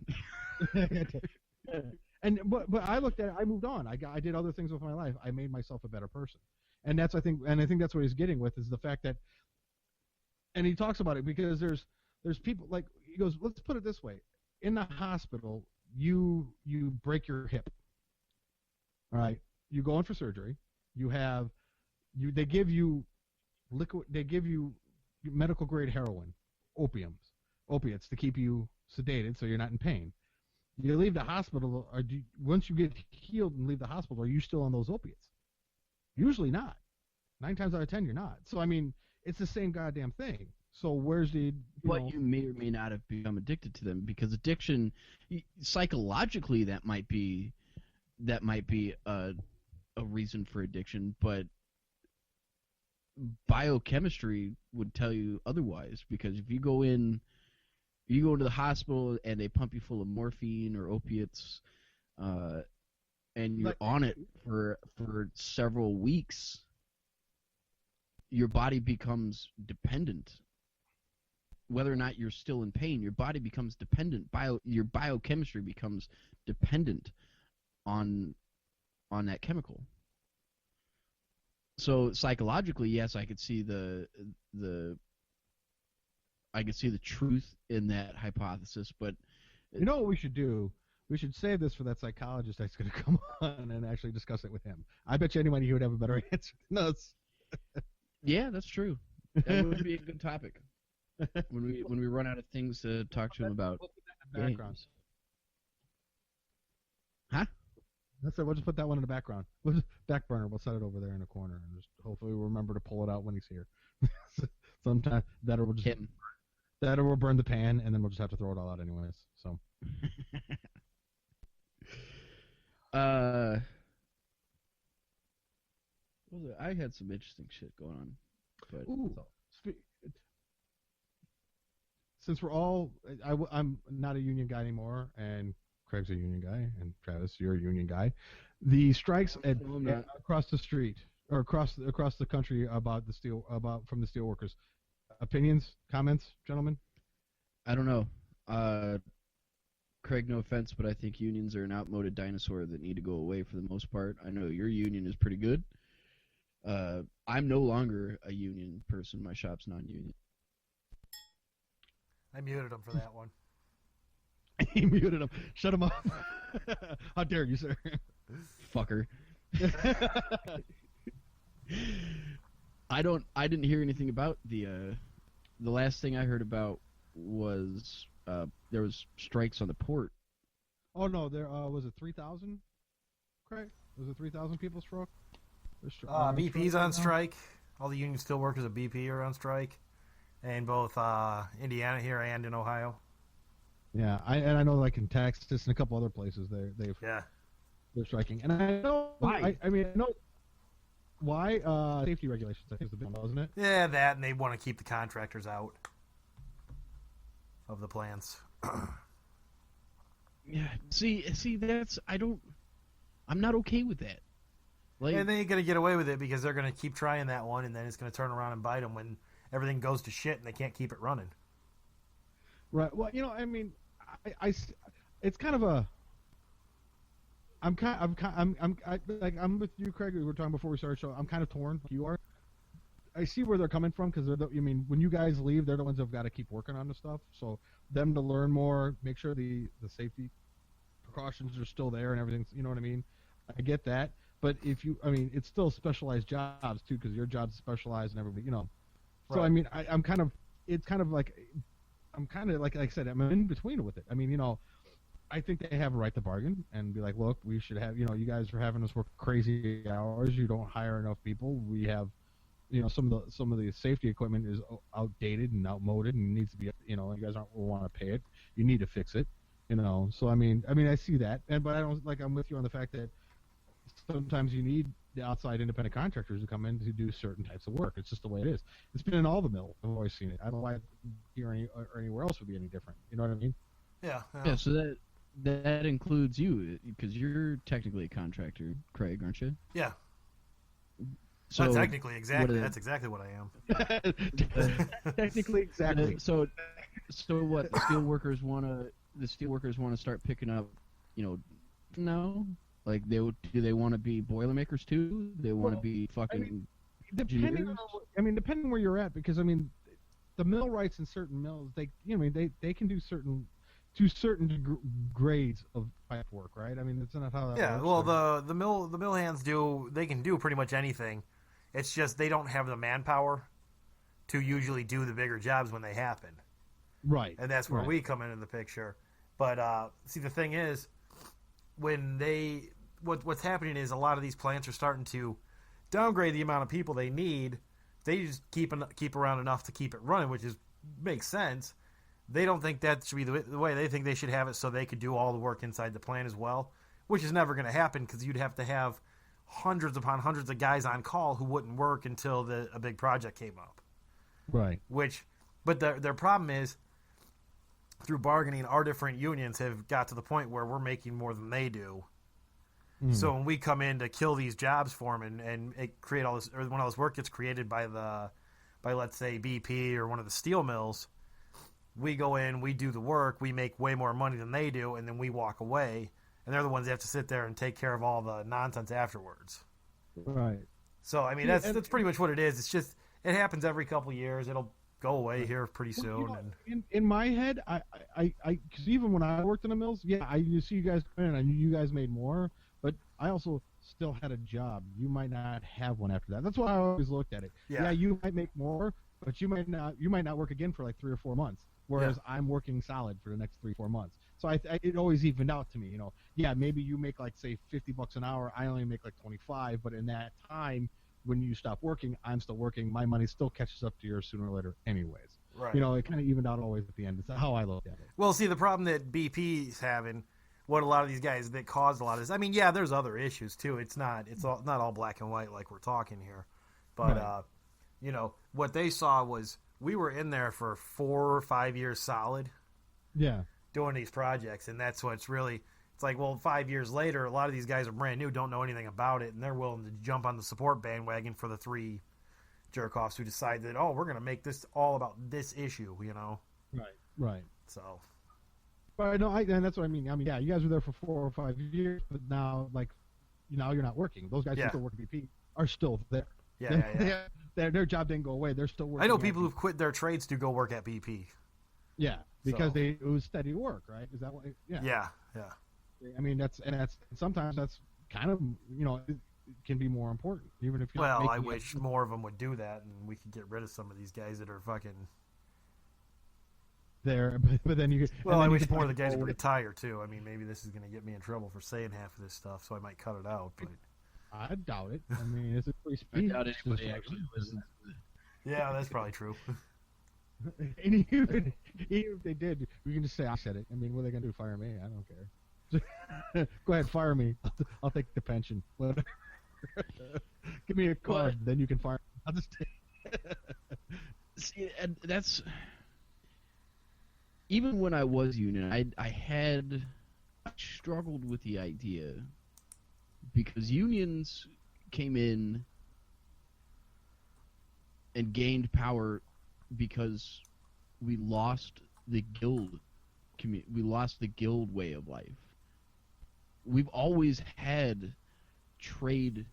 But I looked at it. I moved on. I did other things with my life. I made myself a better person, and I think that's what he's getting with, is the fact that. And he talks about it because there's people, like, he goes, let's put it this way: in the hospital, you break your hip, All right, you go in for surgery. They give you liquid. They give you medical grade heroin, opiates to keep you sedated so you're not in pain. You leave the hospital, once you get healed and leave the hospital, are you still on those opiates? Usually not. 9 times out of 10, you're not. So I mean, it's the same goddamn thing. So where's the? You may or may not have become addicted to them, because addiction, psychologically, that might be a reason for addiction, but biochemistry would tell you otherwise. Because if you go into the hospital and they pump you full of morphine or opiates, and you're on it for several weeks, your body becomes dependent. Whether or not you're still in pain, your body becomes dependent. Your biochemistry becomes dependent on that chemical. So psychologically, yes, I could see the truth in that hypothesis. But you know what we should do? We should save this for that psychologist that's going to come on and actually discuss it with him. I bet you anybody he would have a better answer than us. Yeah, that's true. That would be a good topic when we run out of things to talk to him about. Background. Huh? That's it. We'll just put that one in the background. We'll just back burner. We'll set it over there in the corner, and just hopefully we'll remember to pull it out when he's here. Sometime that will burn the pan, and then we'll just have to throw it all out anyways. So. I had some interesting shit going on, but since we're all, I'm not a union guy anymore, and Craig's a union guy, and Travis, you're a union guy. The strikes across the street or across the country from the steel workers. Opinions, comments, gentlemen? I don't know. Craig, no offense, but I think unions are an outmoded dinosaur that need to go away for the most part. I know your union is pretty good. I'm no longer a union person. My shop's non-union. I muted him for that one. He muted him. Shut him up. How dare you, sir? Fucker. I didn't hear anything about the last thing I heard about was there was strikes on the port. Oh no, there was it 3,000? Craig? Was it 3,000 people struck? BP's on strike. All the union steelworkers at BP are on strike, in both Indiana here and in Ohio. Yeah, I know, like in Texas and a couple other places, they're striking, and I know why. I know why. Safety regulations, I think, is the big one, wasn't it? Yeah, that, and they want to keep the contractors out of the plants. Yeah, see, that's I'm not okay with that. Like, and they ain't gonna get away with it because they're gonna keep trying that one, and then it's gonna turn around and bite them when everything goes to shit and they can't keep it running. Right. Well, I mean, it's kind of a. I'm with you, Craig. We were talking before we started the show. I'm kind of torn. You are. I see where they're coming from, because when you guys leave, they're the ones that've got to keep working on the stuff. So them to learn more, make sure the safety precautions are still there and everything. You know what I mean? I get that, but it's still specialized jobs too, because your job's specialized and everybody, Right. So I mean, I'm kind of like I said, I'm in between with it. I mean, I think they have a right to bargain and be like, look, we should have, you guys are having us work crazy hours. You don't hire enough people. We have, some of the safety equipment is outdated and outmoded and needs to be, you guys aren't want to pay it. You need to fix it, So I mean, I see that, but I don't I'm with you on the fact that sometimes you need the outside independent contractors to come in to do certain types of work. It's just the way it is. It's been in all the mills. I've always seen it. I don't know why here or anywhere else would be any different. You know what I mean? Yeah. Yeah. So that includes you, because you're technically a contractor, Craig, aren't you? Yeah. So not technically, exactly. That's exactly what I am. Technically, exactly. So what? The steelworkers want to start picking up, no. Like do they want to be Boilermakers too? They want to be fucking. Depending on where you're at, because the millwrights in certain mills, they can do certain to certain grades of pipe work, right? I mean, that's not how that Yeah, works. well, the mill hands they can do pretty much anything. It's just they don't have the manpower to usually do the bigger jobs when they happen. Right. And that's where right. we come in the picture. But see, the thing is, when what's happening is a lot of these plants are starting to downgrade the amount of people they need. They just keep around enough to keep it running, which makes sense. They don't think that should be the way. They think they should have it so they could do all the work inside the plant as well, which is never going to happen because you'd have to have hundreds upon hundreds of guys on call who wouldn't work until a big project came up. Right. But their problem is, through bargaining, our different unions have got to the point where we're making more than they do. So when we come in to kill these jobs for them and create all this, or when all this work gets created by let's say BP or one of the steel mills, we go in, we do the work, we make way more money than they do, and then we walk away, and they're the ones that have to sit there and take care of all the nonsense afterwards. Right. So I mean, that's pretty much what it is. It's just it happens every couple of years. It'll go away here pretty soon. In my head, I because even when I worked in the mills, you see you guys come in, I knew you guys made more, but I also still had a job. You might not have one after that. That's why I always looked at it. Yeah, you might make more, but you might not work again for like 3 or 4 months. Whereas I'm working solid for the next 3-4 months. So it always evened out to me, Yeah, maybe you make like say $50 an hour. I only make like 25, but in that time when you stop working, I'm still working. My money still catches up to yours sooner or later, anyways. Right. It kind of evened out always at the end. It's how I look at it. Well, see, the problem that BP's having, what a lot of these guys that caused a lot of this. I mean, yeah, there's other issues too. It's not all black and white like we're talking here, but right. What they saw was we were in there for 4 or 5 years solid. Yeah. Doing these projects, and that's what's really. It's like, well, 5 years later, a lot of these guys are brand new, don't know anything about it, and they're willing to jump on the support bandwagon for the 3 jerk-offs who decide that, we're going to make this all about this issue, Right. So. But no, and that's what I mean. I mean, yeah, you guys were there for 4 or 5 years, but now, now you're not working. Those guys who still work at BP are still there. Yeah. Their job didn't go away. They're still working. I know people who've quit their trades to go work at BP. Yeah, because it was steady work, right? Is that what? Yeah. I mean, sometimes that's kind of it can be more important, even if. I wish more of them would do that, and we could get rid of some of these guys that are fucking. There, but then you. Well, I wish more of the guys would retire too. I mean, maybe this is going to get me in trouble for saying half of this stuff, so I might cut it out. But I doubt it. I mean, it's a free speech. I doubt anybody actually listens to this. Yeah, that's probably true. And even if they did, we can just say I said it. I mean, what are they going to do? Fire me? I don't care. Go ahead, fire me. I'll take the pension. Whatever. Give me a card, then you can fire me. I'll just take. See, and that's even when I was union, I struggled with the idea because unions came in and gained power because we lost the guild we lost the guild way of life. We've always had trade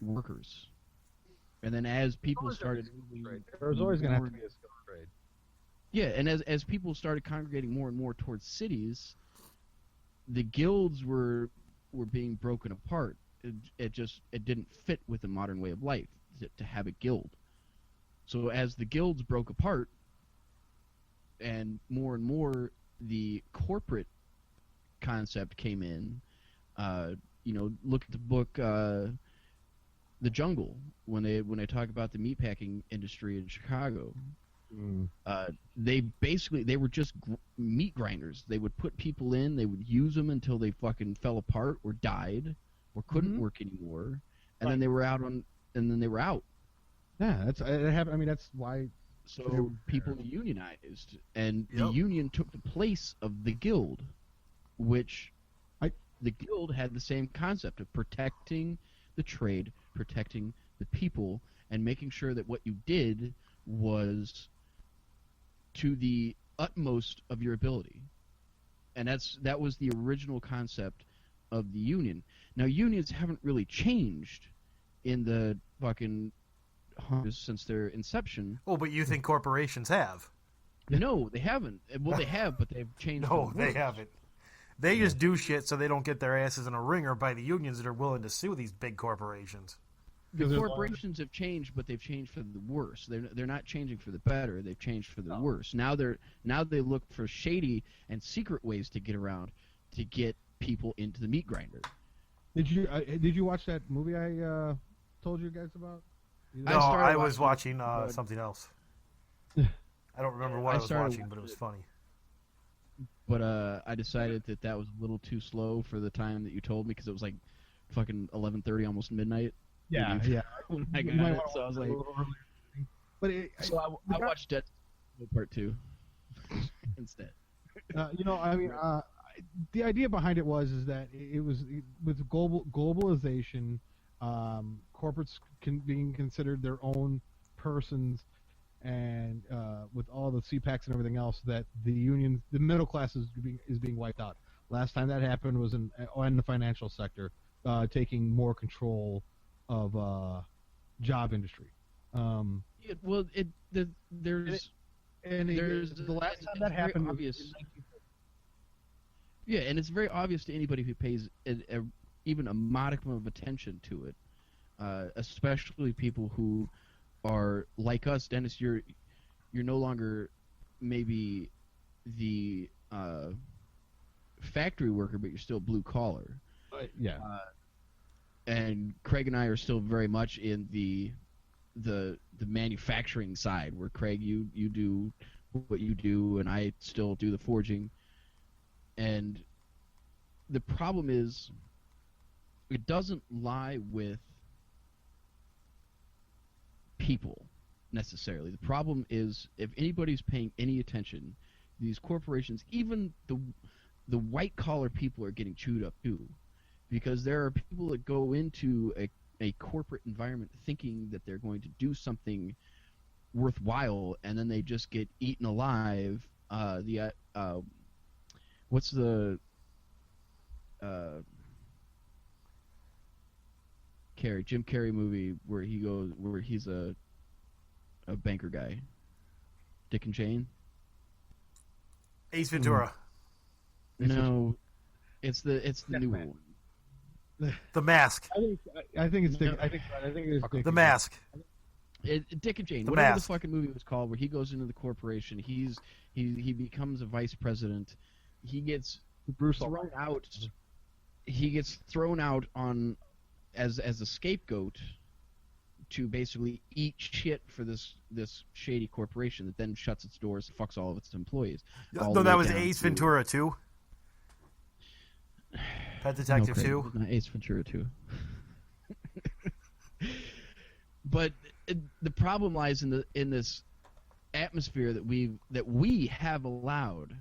workers, and then as people started there's always going to have to be a skilled trade. Yeah, and as people started congregating more and more towards cities, the guilds were being broken apart. It didn't fit with the modern way of life to have a guild. So as the guilds broke apart, and more the corporate concept came in, look at the book The Jungle when they talk about the meatpacking industry in Chicago. They were just meat grinders. They would put people in, they would use them until they fucking fell apart or died or couldn't work anymore, and then they were out. Yeah, that's why. So people unionized, and the union took the place of the guild, which the guild had the same concept of protecting the trade, protecting the people, and making sure that what you did was to the utmost of your ability. And that was the original concept of the union. Now, unions haven't really changed in the fucking since their inception. Oh, but you think corporations have? No, they haven't. Well, they have, but they've changed. No, for the they worse. haven't. They just do shit so they don't get their asses in a ringer by the unions that are willing to sue these big corporations. The corporations have changed, but they've changed for the worse. They're not changing for the better. They've changed for the worse. Now they look for shady and secret ways to get around to get people into the meat grinder. Did you watch that movie I told you guys about? No, I was watching something else. I don't remember what I was watching, but it was funny. But I decided that was a little too slow for the time that you told me because it was like fucking 11:30, almost midnight. Yeah. When I got it, so I was like, but I watched Dead Part 2 instead. The idea behind it was that it was with globalization, corporates being considered their own persons, and with all the CPACs and everything else, that the middle class is being wiped out. Last time that happened was in the financial sector, taking more control of job industry. The last time that happened obvious. Yeah, and it's very obvious to anybody who pays even a modicum of attention to it, especially people who are like us. Dennis, you're no longer maybe the factory worker, but you're still blue collar. Yeah. And Craig and I are still very much in the manufacturing side, where Craig, you do what you do, and I still do the forging. And the problem is, it doesn't lie with people necessarily. The problem is, if anybody's paying any attention, these corporations, even the white collar people, are getting chewed up too, because there are people that go into a corporate environment thinking that they're going to do something worthwhile, and then they just get eaten alive. What's the Jim Carrey movie where he's a banker guy? Dick and Jane? Ace Ventura. No, it's the new one. The Mask. I think it's Dick. The Mask. Dick and Jane, The whatever Mask. the fucking movie was called, where he goes into the corporation, he becomes a vice president. He gets thrown out. He gets thrown out on as a scapegoat to basically eat shit for this shady corporation that then shuts its doors, fucks all of its employees. No, that was Ace Ventura 2. Pet Detective 2. Not Ace Ventura 2. But the problem lies in this atmosphere that we have allowed.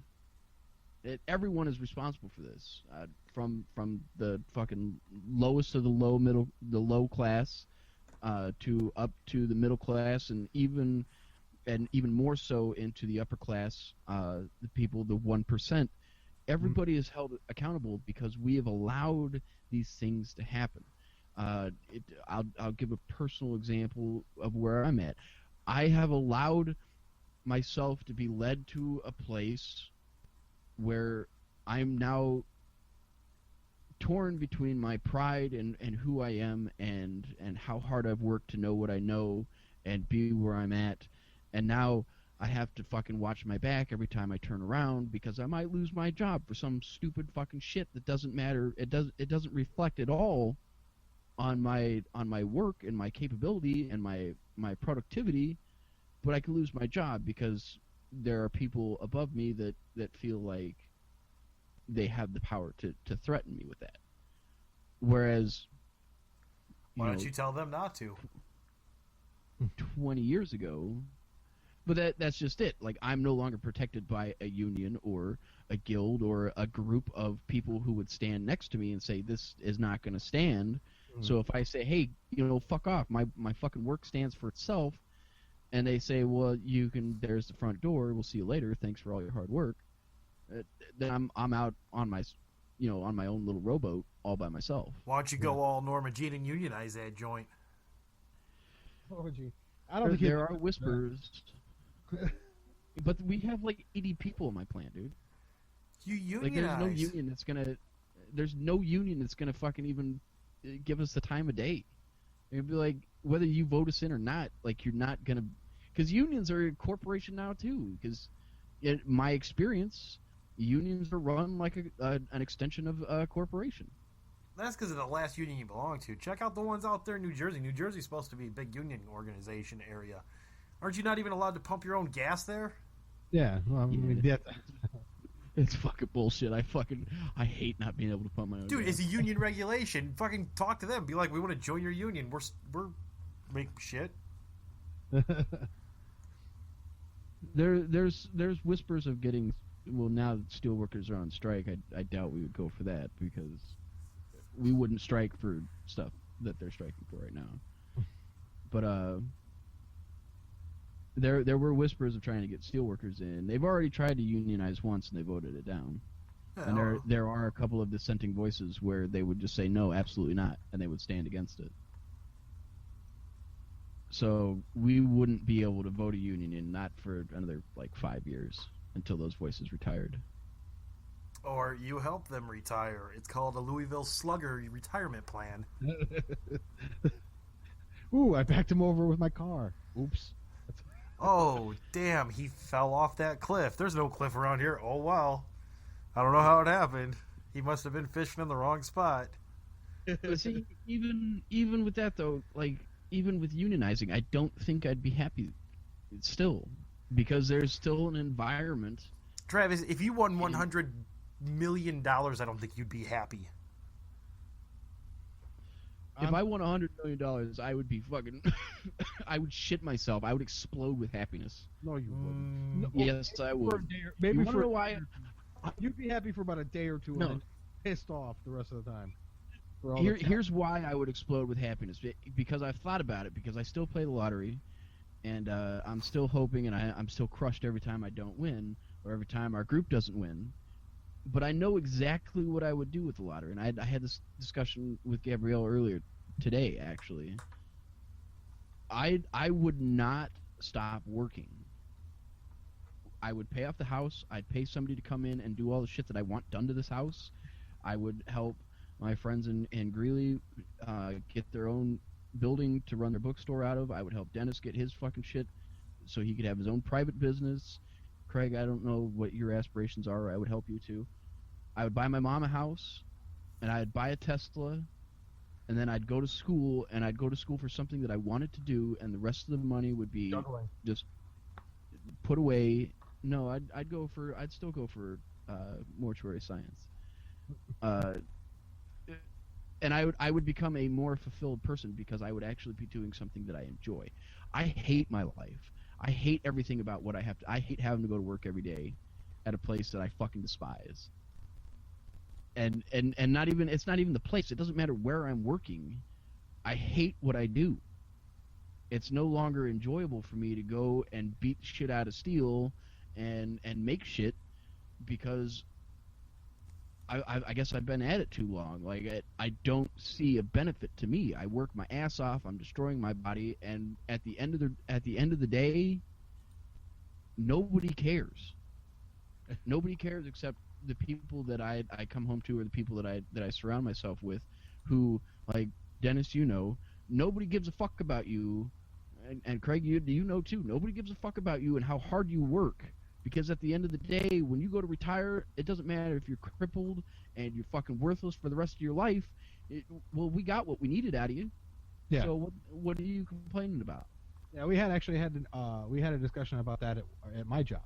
That everyone is responsible for this, from the fucking lowest of the low class, to up to the middle class, and even more so into the upper class, the people, the 1%. Everybody is held accountable because we have allowed these things to happen. I'll give a personal example of where I'm at. I have allowed myself to be led to a place where I'm now torn between my pride and who I am and how hard I've worked to know what I know and be where I'm at, and now I have to fucking watch my back every time I turn around because I might lose my job for some stupid fucking shit that doesn't matter. It doesn't reflect at all on my work and my capability and my productivity, but I could lose my job because there are people above me that feel like they have the power to threaten me with that. Whereas, why don't you tell them not to? 20 years ago, but that's just it. Like, I'm no longer protected by a union or a guild or a group of people who would stand next to me and say, this is not going to stand. So if I say, hey, fuck off, my fucking work stands for itself, and they say, well, there's the front door, we'll see you later, thanks for all your hard work, then I'm out on my own little rowboat all by myself. Why don't you go all Norma Jean and unionize that joint? I don't think there are whispers. But we have like 80 people in my plant, dude. You unionize. Like there's no union that's gonna. There's no union that's gonna fucking even give us the time of day. It'd be like whether you vote us in or not. Like you're not gonna, because unions are a corporation now too. Because in my experience, unions are run like an extension of a corporation. That's because of the last union you belong to. Check out the ones out there in New Jersey. New Jersey's supposed to be a big union organization area. Aren't you not even allowed to pump your own gas there? Yeah, well, I mean, yeah. It's fucking bullshit. I hate not being able to pump my own. Dude, gas. it's a union regulation. Fucking talk to them. Be like, we want to join your union. We're making shit. There's whispers of getting. Well, now that steelworkers are on strike, I doubt we would go for that because we wouldn't strike for stuff that they're striking for right now. But there were whispers of trying to get steelworkers in. They've already tried to unionize once and they voted it down. And there are a couple of dissenting voices where they would just say no, absolutely not, and they would stand against it. So we wouldn't be able to vote a union in not for another like 5 years until those voices retired. Or you help them retire. It's called a Louisville Slugger retirement plan. Ooh, I backed him over with my car. Oops. Oh, damn, he fell off that cliff. There's no cliff around here. Oh, well. I don't know how it happened. He must have been fishing in the wrong spot. But see, even with that though, like even with unionizing, I don't think I'd be happy still because there's still an environment. Travis, if you won $100 million, I don't think you'd be happy. If I won $100 million, I would be fucking. I would shit myself. I would explode with happiness. No, you wouldn't. No, Yes, I for a would. day or, maybe You wanna for know why? you'd be happy for about a day or two, No. and then pissed off the rest of the time. Here's why I would explode with happiness because I've thought about it because I still play the lottery, and I'm still hoping, and I'm still crushed every time I don't win or every time our group doesn't win. But I know exactly what I would do with the lottery, and I had this discussion with Gabrielle earlier today. Actually, I would not stop working. I would pay off the house. I'd pay somebody to come in and do all the shit that I want done to this house. I would help my friends in Greeley get their own building to run their bookstore out of. I would help Dennis get his fucking shit so he could have his own private business. Craig, I don't know what your aspirations are. I would help you too. I would buy my mom a house, and I'd buy a Tesla, and then I'd go to school, and I'd go to school for something that I wanted to do, and the rest of the money would be just put away. No, I'd still go for mortuary science. And I would become a more fulfilled person because I would actually be doing something that I enjoy. I hate my life. I hate everything about what I have to. I hate having to go to work every day at a place that I fucking despise. And not even it's not even the place. It doesn't matter where I'm working. I hate what I do. It's no longer enjoyable for me to go and beat the shit out of steel and make shit because I guess I've been at it too long. Like I don't see a benefit to me. I work my ass off. I'm destroying my body, and at the end of the day, nobody cares. Nobody cares except the people that I come home to or the people that I surround myself with, who like Dennis. You know, nobody gives a fuck about you, and Craig, you know too. Nobody gives a fuck about you and how hard you work. Because at the end of the day, when you go to retire, it doesn't matter if you're crippled and you're fucking worthless for the rest of your life. We got what we needed out of you. Yeah. So what are you complaining about? Yeah, we had a discussion about that at my job,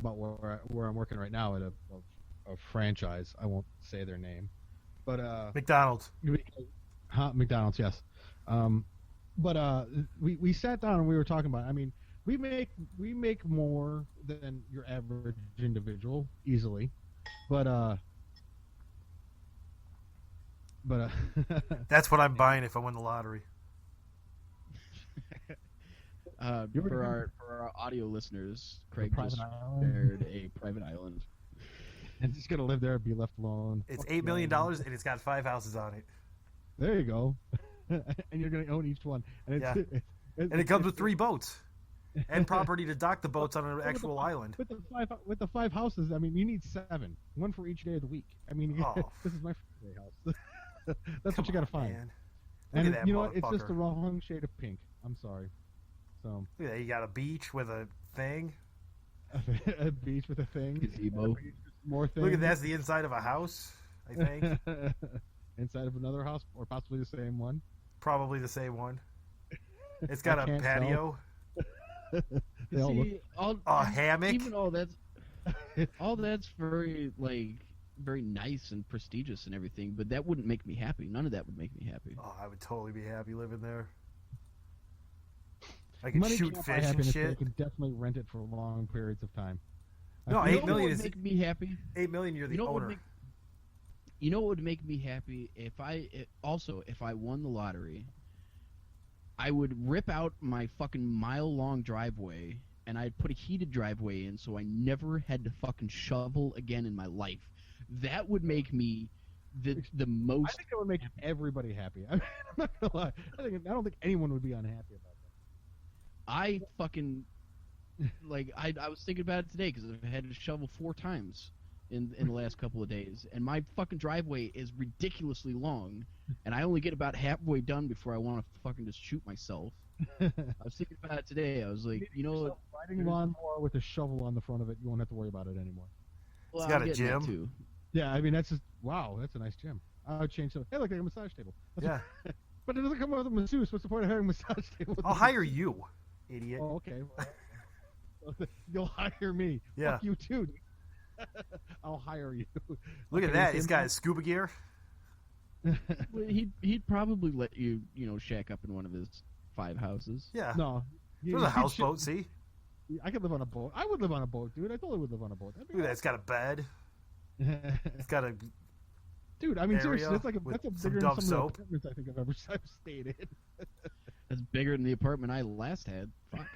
about where I'm working right now at a franchise. I won't say their name, but McDonald's. McDonald's, yes. But we sat down and we were talking about it. I mean, we make more than your average individual easily, but That's what I'm buying if I win the lottery. For our audio listeners, Craig just prepared a private island. And just gonna live there and be left alone. It's $8 million and it's got 5 houses on it. There you go. And you're gonna own each one. And And it comes with 3 boats. and property to dock the boats on an actual island. With the 5 houses, I mean, you need 7, one for each day of the week. I mean, this is my Friday house. That's what you got to find. Man. Look And at that you know what? It's just motherfucker. the wrong shade of pink. I'm sorry. So Look at that. You got a beach with a thing. a beach with a thing. Gazebo. More things. Look at that's the inside of a house, I think. Inside of another house, or possibly the same one. Probably the same one. It's got I a can't patio. They all look. See, all, A hammock. even all that's very very nice and prestigious and everything, but that wouldn't make me happy. None of that would make me happy. Oh, I would totally be happy living there. I could Money shoot can't buy fish and happiness, but shit. I could definitely rent it for long periods of time. No, I You 8 know million what would is make me happy? 8 million. You're the You know what would owner. You know what would make me happy if I won the lottery? I would rip out my fucking mile-long driveway and I'd put a heated driveway in so I never had to fucking shovel again in my life. That would make me the I most. think it would make everybody happy. I mean, I'm not gonna lie. I don't think anyone would be unhappy about that. I fucking I was thinking about it today because I've had to shovel 4 times in the last couple of days, and my fucking driveway is ridiculously long, and I only get about halfway done before I want to fucking just shoot myself. I was thinking about it today. I was like, you know what? Riding lawnmower with a shovel on the front of it, you won't have to worry about it anymore. Well, It's got I'm a getting that gym. too. Yeah, I mean that's just wow. That's a nice gym. I would change something. Hey, look, like a massage table. Yeah, But it doesn't come with a masseuse. What's the point of having a massage table? I'll hire you, idiot. Oh, okay. Well, you'll hire me. Yeah. Fuck you too. I'll hire you. Look at Okay, that. same He's got thing? his scuba gear. Well, he'd probably let you shack up in one of his 5 houses. Yeah. No. There's a houseboat. See? I could live on a boat. I would live on a boat, dude. I totally would live on a boat. That'd be Look at that. It's got a bed. awesome. It's got a. Dude, I mean, seriously, area that's like with that's a some bigger Dove than some of soap. the apartments I think I've stayed in. That's bigger than the apartment I last had. Fuck.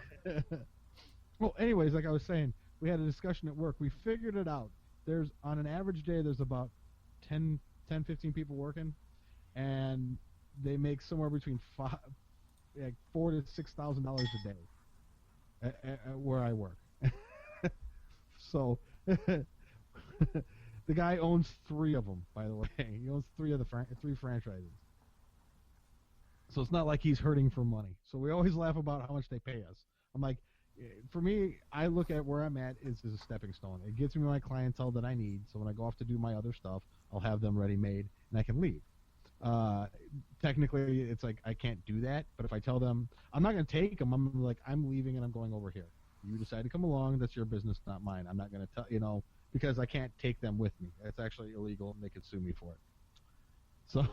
Well, anyways, like I was saying, we had a discussion at work. We figured it out. There's on an average day, there's about 10, 15 people working, and they make somewhere between $4,000 to $6,000 a day at where I work. So the guy owns 3 of them, by the way. He owns 3 of the 3 franchises. So it's not like he's hurting for money. So we always laugh about how much they pay us. I'm like, for me, I look at where I'm at as a stepping stone. It gives me my clientele that I need. So when I go off to do my other stuff, I'll have them ready made and I can leave. Technically, it's like I can't do that. But if I tell them I'm not going to take them, I'm like, I'm leaving and I'm going over here. You decide to come along. That's your business, not mine. I'm not going to tell, because I can't take them with me. It's actually illegal and they could sue me for it. So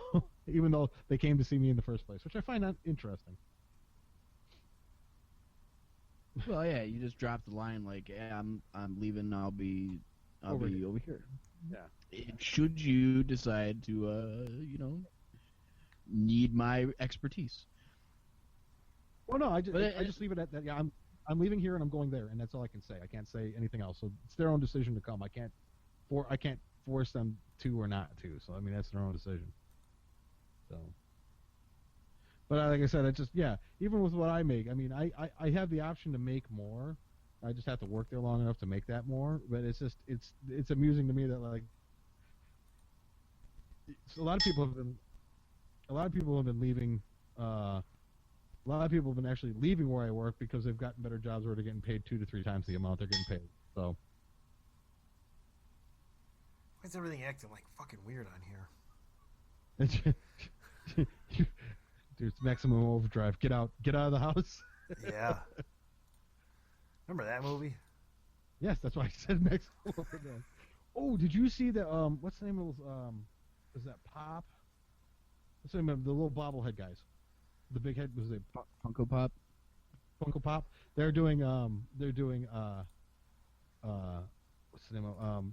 even though they came to see me in the first place, which I find interesting. Well, yeah, you just drop the line like, yeah, I'm leaving. I'll be over here. Yeah. Should you decide to need my expertise? Well, no, I But just leave it at that. Yeah, I'm leaving here and I'm going there, and that's all I can say. I can't say anything else. So it's their own decision to come. I can't force them to or not to. So I mean, that's their own decision. So. But like I said, even with what I make, I mean, I have the option to make more. I just have to work there long enough to make that more. But it's just it's amusing to me that like a lot of people have been leaving. A lot of people have been actually leaving where I work because they've gotten better jobs where they're getting paid 2 to 3 times the amount they're getting paid. So. Why is everything acting like fucking weird on here? Dude, it's maximum overdrive. Get out of the house. Yeah. Remember that movie? Yes, that's why I said maximum overdrive. Oh, did you see the what's the name of those was that Pop? What's the name of the little bobblehead guys? The big head was it Funko Pop. Funko Pop. They're doing what's the name of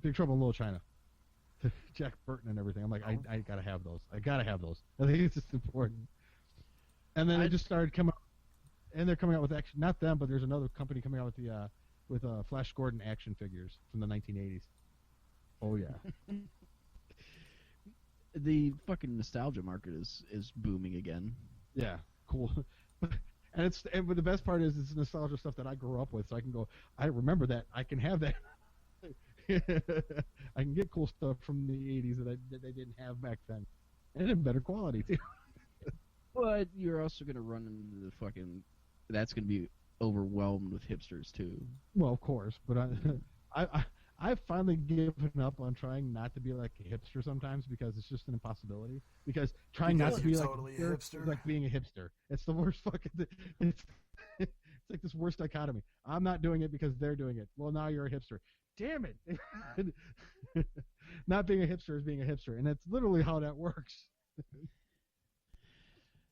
Big Trouble in Little China. Jack Burton and everything. I'm like, I gotta have those. I think it's just important. And then they just started coming out, and they're coming out with action. Not them, but there's another company coming out with Flash Gordon action figures from the 1980s. Oh yeah. The fucking nostalgia market is booming again. Yeah, cool. but the best part is it's nostalgia stuff that I grew up with, so I can go. I remember that. I can have that. I can get cool stuff from the '80s that they didn't have back then, and in better quality too. But you're also gonna run into the fucking. That's gonna be overwhelmed with hipsters too. Well, of course, but I've finally given up on trying not to be like a hipster sometimes because it's just an impossibility. Because trying not to be like totally a hipster is like being a hipster. It's the worst fucking thing. It's like this worst dichotomy. I'm not doing it because they're doing it. Well, now you're a hipster. Damn it. Not being a hipster is being a hipster, and that's literally how that works.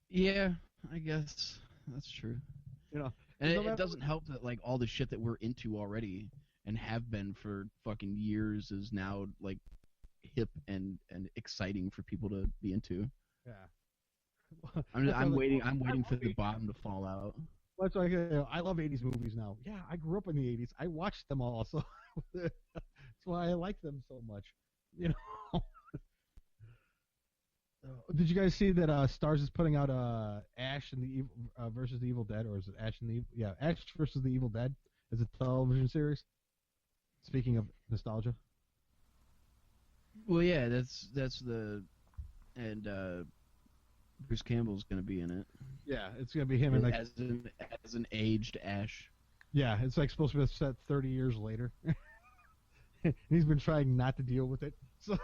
Yeah, I guess that's true. You know, and it doesn't help that like all the shit that we're into already and have been for fucking years is now like hip and exciting for people to be into. Yeah. I'm waiting for the bottom to fall out. That's why I love 80s movies now. Yeah, I grew up in the 80s. I watched them all, so that's why I like them so much. You know. Did you guys see that Starz is putting out Ash and the Evil versus the Evil Dead, or is it Ash and the Evil? Yeah, Ash versus the Evil Dead as a television series. Speaking of nostalgia. Well, yeah, that's the and Bruce Campbell's going to be in it. Yeah, it's going to be him and like as an aged Ash. Yeah, it's like supposed to be set 30 years later. He's been trying not to deal with it, so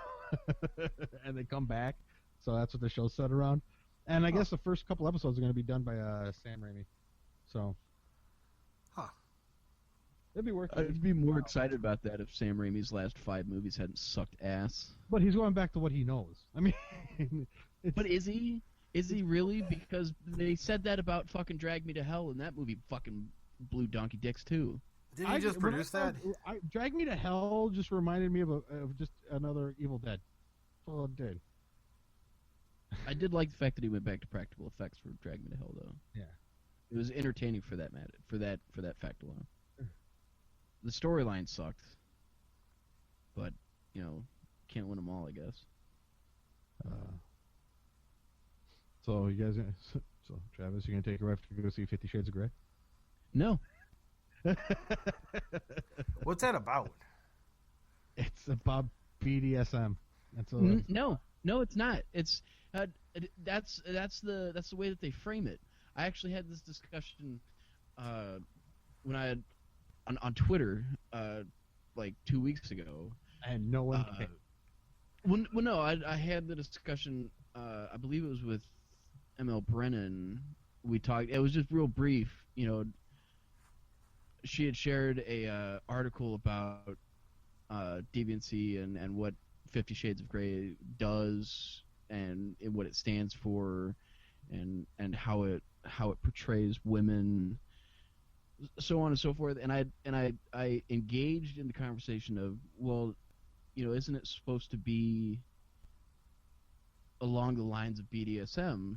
and they come back. So that's what the show's set around. And I guess the first couple episodes are going to be done by Sam Raimi. So, it'd be worth it. I'd be more excited about that if Sam Raimi's last 5 movies hadn't sucked ass. But he's going back to what he knows. I mean, but is he? Is he really? Because they said that about fucking Drag Me to Hell, and that movie fucking blew donkey dicks too. Didn't he just produce that? Drag Me to Hell just reminded me of just another Evil Dead. That's all it did. I did like the fact that he went back to practical effects for Drag Me to Hell, though. Yeah, it was entertaining for that matter. For that fact alone. The storyline sucked, but you know, can't win them all, I guess. So you guys, so Travis, you gonna take your wife to go see 50 Shades of Grey? No. What's that about? It's about BDSM. That's all. No, it's not. It's that's the way that they frame it. I actually had this discussion when I had on Twitter like 2 weeks ago. And no one came. Well, no, I had the discussion. I believe it was with ML Brennan. We talked. It was just real brief. You know, she had shared a article about deviancy and what 50 Shades of Grey does and what it stands for and how it portrays women, so on and so forth. And I engaged in the conversation of, well, you know, isn't it supposed to be along the lines of BDSM,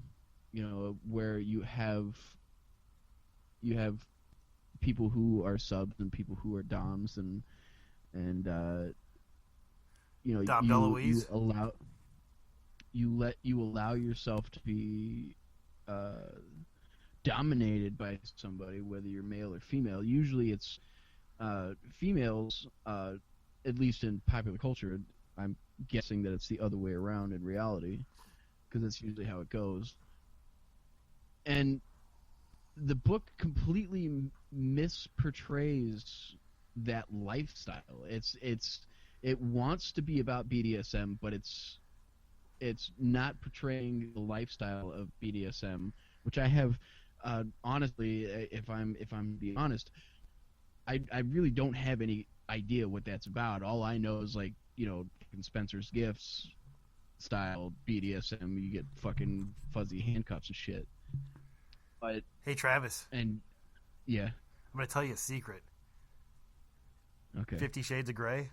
you know, where you have people who are subs and people who are doms and you know, Dom DeLuise. you allow yourself to be dominated by somebody, whether you're male or female. Usually it's females, at least in popular culture. I'm guessing that it's the other way around in reality, because that's usually how it goes. And the book completely misportrays that lifestyle. It wants to be about BDSM, but it's not portraying the lifestyle of BDSM, which I have honestly, if I'm being honest, I really don't have any idea what that's about. All I know is, like, you know, Spencer's Gifts style BDSM, you get fucking fuzzy handcuffs and shit. But hey, Travis. And yeah, I'm gonna tell you a secret. Okay. 50 Shades of Grey.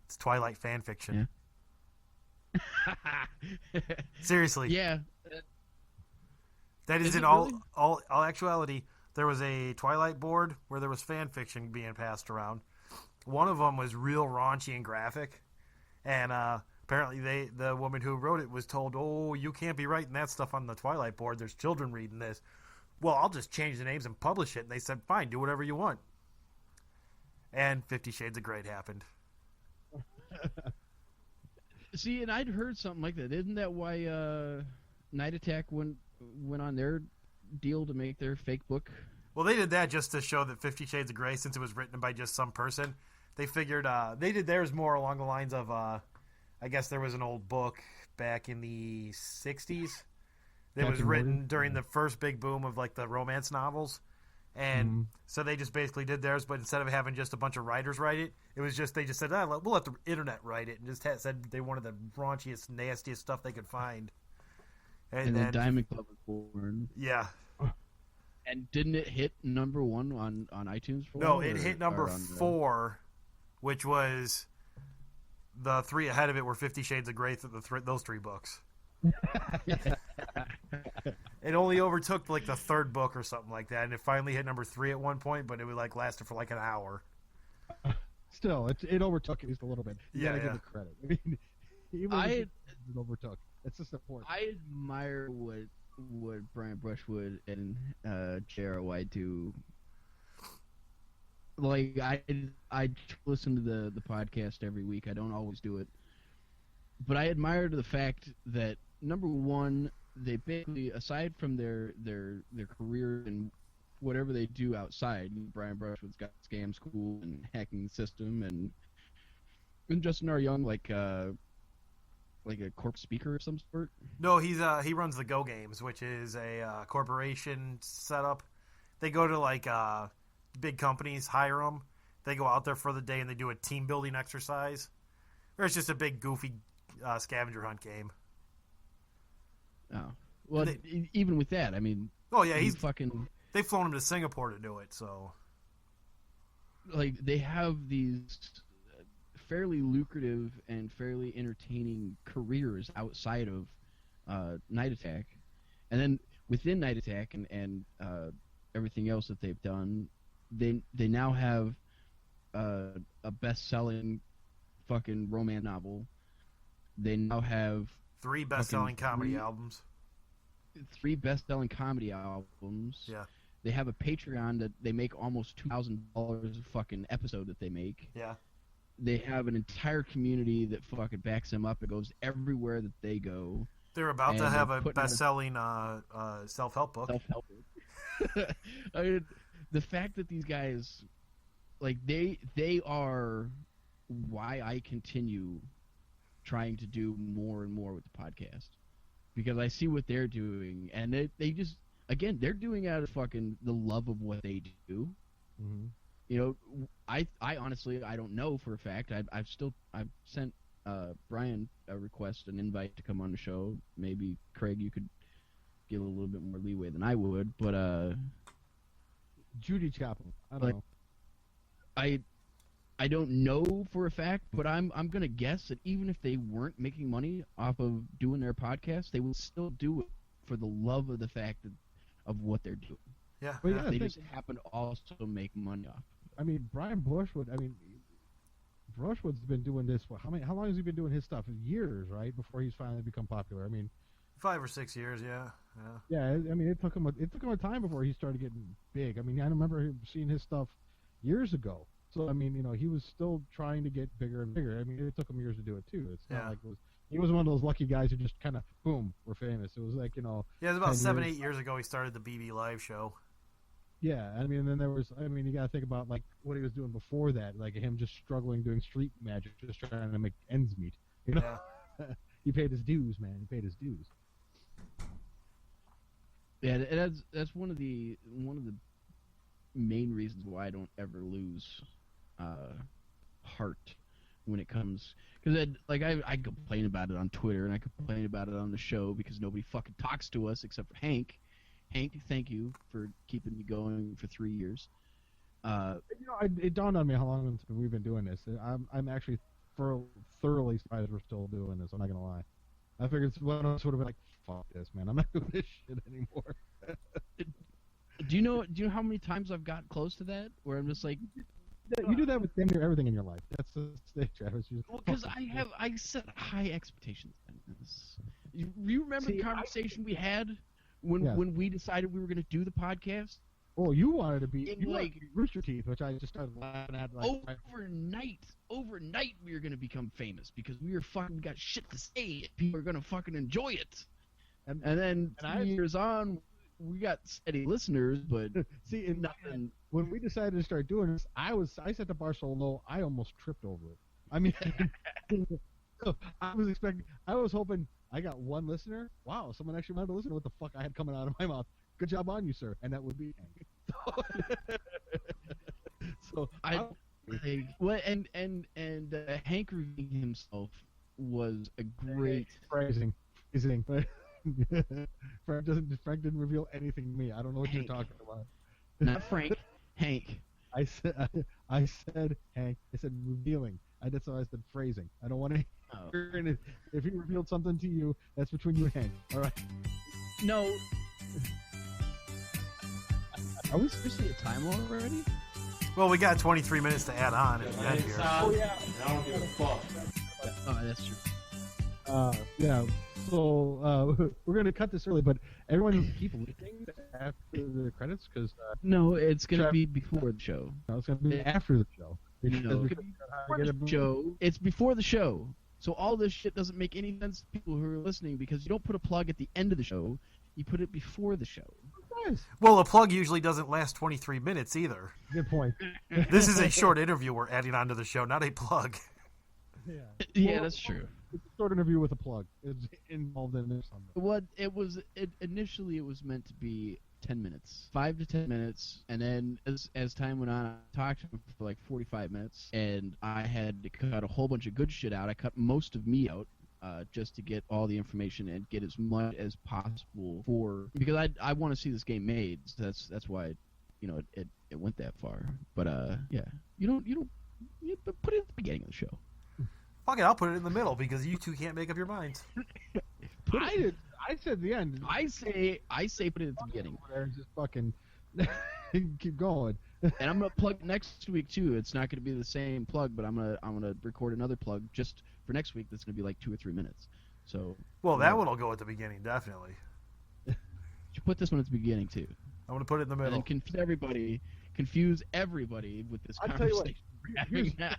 It's Twilight fan fiction. Yeah. Seriously. Yeah. That is in really? all actuality. There was a Twilight board where there was fan fiction being passed around. One of them was real raunchy and graphic, and apparently the woman who wrote it was told, "Oh, you can't be writing that stuff on the Twilight board. There's children reading this." well, I'll just change the names and publish it. And they said, fine, do whatever you want. And 50 Shades of Grey happened. See, and I'd heard something like that. Isn't that why Night Attack went on their deal to make their fake book? Well, they did that just to show that 50 Shades of Grey, since it was written by just some person, they figured they did theirs more along the lines of, I guess there was an old book back in the 60s that was written during the first big boom of like the romance novels. And so they just basically did theirs, but instead of having just a bunch of writers write it, it was just, they just said, we'll let the internet write it, and just said they wanted the raunchiest, nastiest stuff they could find. And then Diamond Club was born. Yeah. And didn't it hit number 1 on iTunes? No, it hit number 4, which was the 3 ahead of it were 50 Shades of Grey, those 3 books. It only overtook like the 3rd book or something like that, and it finally hit number 3 at one point, but it would like lasted for like an hour. Still, it overtook at least a little bit. You gotta give it credit. I mean, even if it overtook, it's just important. I admire what Brian Brushwood and J.R.Y. do. Like I listen to the podcast every week. I don't always do it, but I admire the fact that number one, they basically, aside from their career and whatever they do outside, Brian Brushwood's got Scam School and Hacking System, and Justin R. Young like a corp speaker of some sort. No, he runs the Go Games, which is a corporation setup. They go to like big companies, hire them. They go out there for the day and they do a team building exercise. Or it's just a big goofy scavenger hunt game. Oh, well, even with that, I mean. Oh yeah, he's fucking. They've flown him to Singapore to do it, so. Like they have these fairly lucrative and fairly entertaining careers outside of Night Attack, and then within Night Attack and everything else that they've done, they now have a best-selling fucking romance novel. They now have 3 best-selling comedy albums. 3 best-selling comedy albums. Yeah. They have a Patreon that they make almost $2,000 a fucking episode that they make. Yeah. They have an entire community that fucking backs them up. It goes everywhere that they go. They're about to have a best-selling self-help book. Self-help book. I mean, the fact that these guys, like, they are why I continue trying to do more and more with the podcast. Because I see what they're doing, and they just, again, they're doing it out of fucking the love of what they do. Mm-hmm. You know, I honestly, I don't know for a fact. I've sent Brian a request, an invite to come on the show. Maybe, Craig, you could give a little bit more leeway than I would, but Judy Chapel. I don't know. I don't know for a fact, but I'm gonna guess that even if they weren't making money off of doing their podcast, they would still do it for the love of the fact of what they're doing. Yeah, well, yeah, they just happen to also make money off. I mean, Brian Brushwood. I mean, Brushwood's been doing this for how long has he been doing his stuff? Years, right? Before he's finally become popular. I mean, 5 or 6 years. Yeah. Yeah. I mean, it took him a time before he started getting big. I mean, I remember seeing his stuff years ago. So I mean, you know, he was still trying to get bigger and bigger. I mean, it took him years to do it too. It's not like he was one of those lucky guys who just kind of boom, we're famous. It was like, you know. Yeah, it was about 7-8 years ago he started the BB Live show. Yeah, I mean, and then there was, I mean, you got to think about like what he was doing before that, like him just struggling doing street magic, just trying to make ends meet. You know, he paid his dues, man. He paid his dues. Yeah, that's one of the main reasons why I don't ever lose heart when it comes, because I complain about it on Twitter and I complain about it on the show because nobody fucking talks to us except for Hank. Hank, thank you for keeping me going for 3 years. You know, it dawned on me how long we've been doing this. I'm actually thoroughly surprised we're still doing this. I'm not gonna lie. I figured one of us would have been like, "Fuck this, man! I'm not doing this shit anymore." Do you know how many times I've got close to that where I'm just like, you do that with damn near everything in your life. That's the stage, Travis. Well, because I set high expectations. You remember the conversation we had when we decided we were going to do the podcast. Oh, you wanted to be In, you wanted like- to be Rooster Teeth, which I just started laughing at. Like, Overnight, we were going to become famous because we got shit to say. People are going to fucking enjoy it. And then 2 years on, we got steady listeners, but see, and nothing. When we decided to start doing this, I set the bar so low, I almost tripped over it. I mean, I was hoping I got one listener. Wow, someone actually wanted to listen to what the fuck I had coming out of my mouth. Good job on you, sir. And that would be so Hank revealing himself was a great phrasing. Frank didn't reveal anything to me. I don't know what you're talking about. Not Frank, Hank. I said Hank. I said revealing. That's why I said phrasing. I don't want to. Oh. If he revealed something to you, that's between you and Hank. All right. No. Are we seriously at time already? Well, we got 23 minutes to add on at the end here. Oh yeah. I don't give a fuck. Oh, that's true. Yeah. So we're gonna cut this early, but everyone keep listening after the credits because No, it's gonna be before the show. no, it's gonna be after the show. No, it's before the show. So all this shit doesn't make any sense to people who are listening because you don't put a plug at the end of the show. You put it before the show. Well, a plug usually doesn't last 23 minutes either. Good point. This is a short interview we're adding onto the show, not a plug. Yeah. Yeah, that's true. It's a short interview with a plug. It's involved in there something. Initially it was meant to be 10 minutes, 5 to 10 minutes, and then as time went on, I talked to him for like 45 minutes, and I had to cut a whole bunch of good shit out. I cut most of me out. Just to get all the information and get as much as possible because I want to see this game made. So that's why, it went that far. But yeah, you put it at the beginning of the show. Fuck it, I'll put it in the middle because you two can't make up your minds. I said the end. I say put it at the beginning. Just fucking keep going. And I'm gonna plug next week too. It's not gonna be the same plug, but I'm gonna record another plug just for next week. That's gonna be like 2 or 3 minutes. So. Well, that one will go at the beginning, definitely. You put this one at the beginning too. I'm gonna put it in the middle. And confuse everybody with this I'll tell you what, conversation we're having now.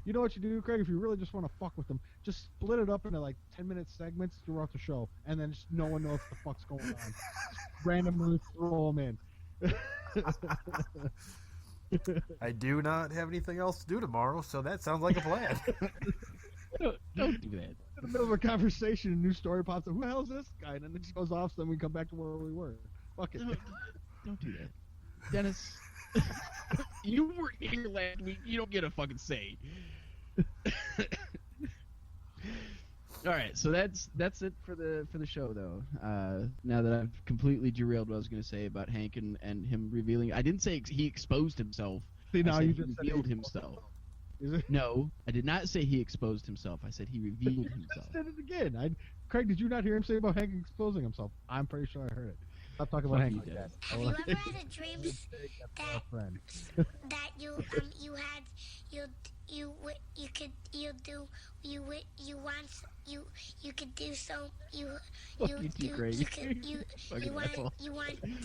You know what you do, Craig? If you really just want to fuck with them, just split it up into like 10-minute segments throughout the show, and then just no one knows what the fuck's going on. Just randomly throw them in. I do not have anything else to do tomorrow, so that sounds like a plan. Don't do that. In the middle of a conversation, a new story pops up. Who the hell is this guy? And then it just goes off, so then we come back to where we were. Fuck it. Don't do that. Dennis, you weren't here last week. You don't get a fucking say. All right, so that's it for the show, though. Now that I've completely derailed what I was going to say about Hank and him revealing, I didn't say he exposed himself. See, now I said you he just revealed himself. Is it? No, I did not say he exposed himself. I said he revealed himself. I said it again. Craig, did you not hear him say about Hank exposing himself? I'm pretty sure I heard it. Stop talking about Hank like that. Have you ever had a dream that you want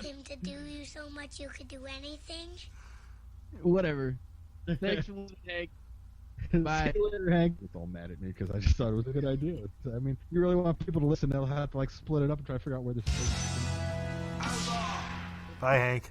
him to do you so much you could do anything? Whatever. Thanks for listening, Hank. Bye. See you later, Hank. It's all mad at me because I just thought it was a good idea. I mean, you really want people to listen, they'll have to like split it up and try to figure out where this is. Bye, Hank.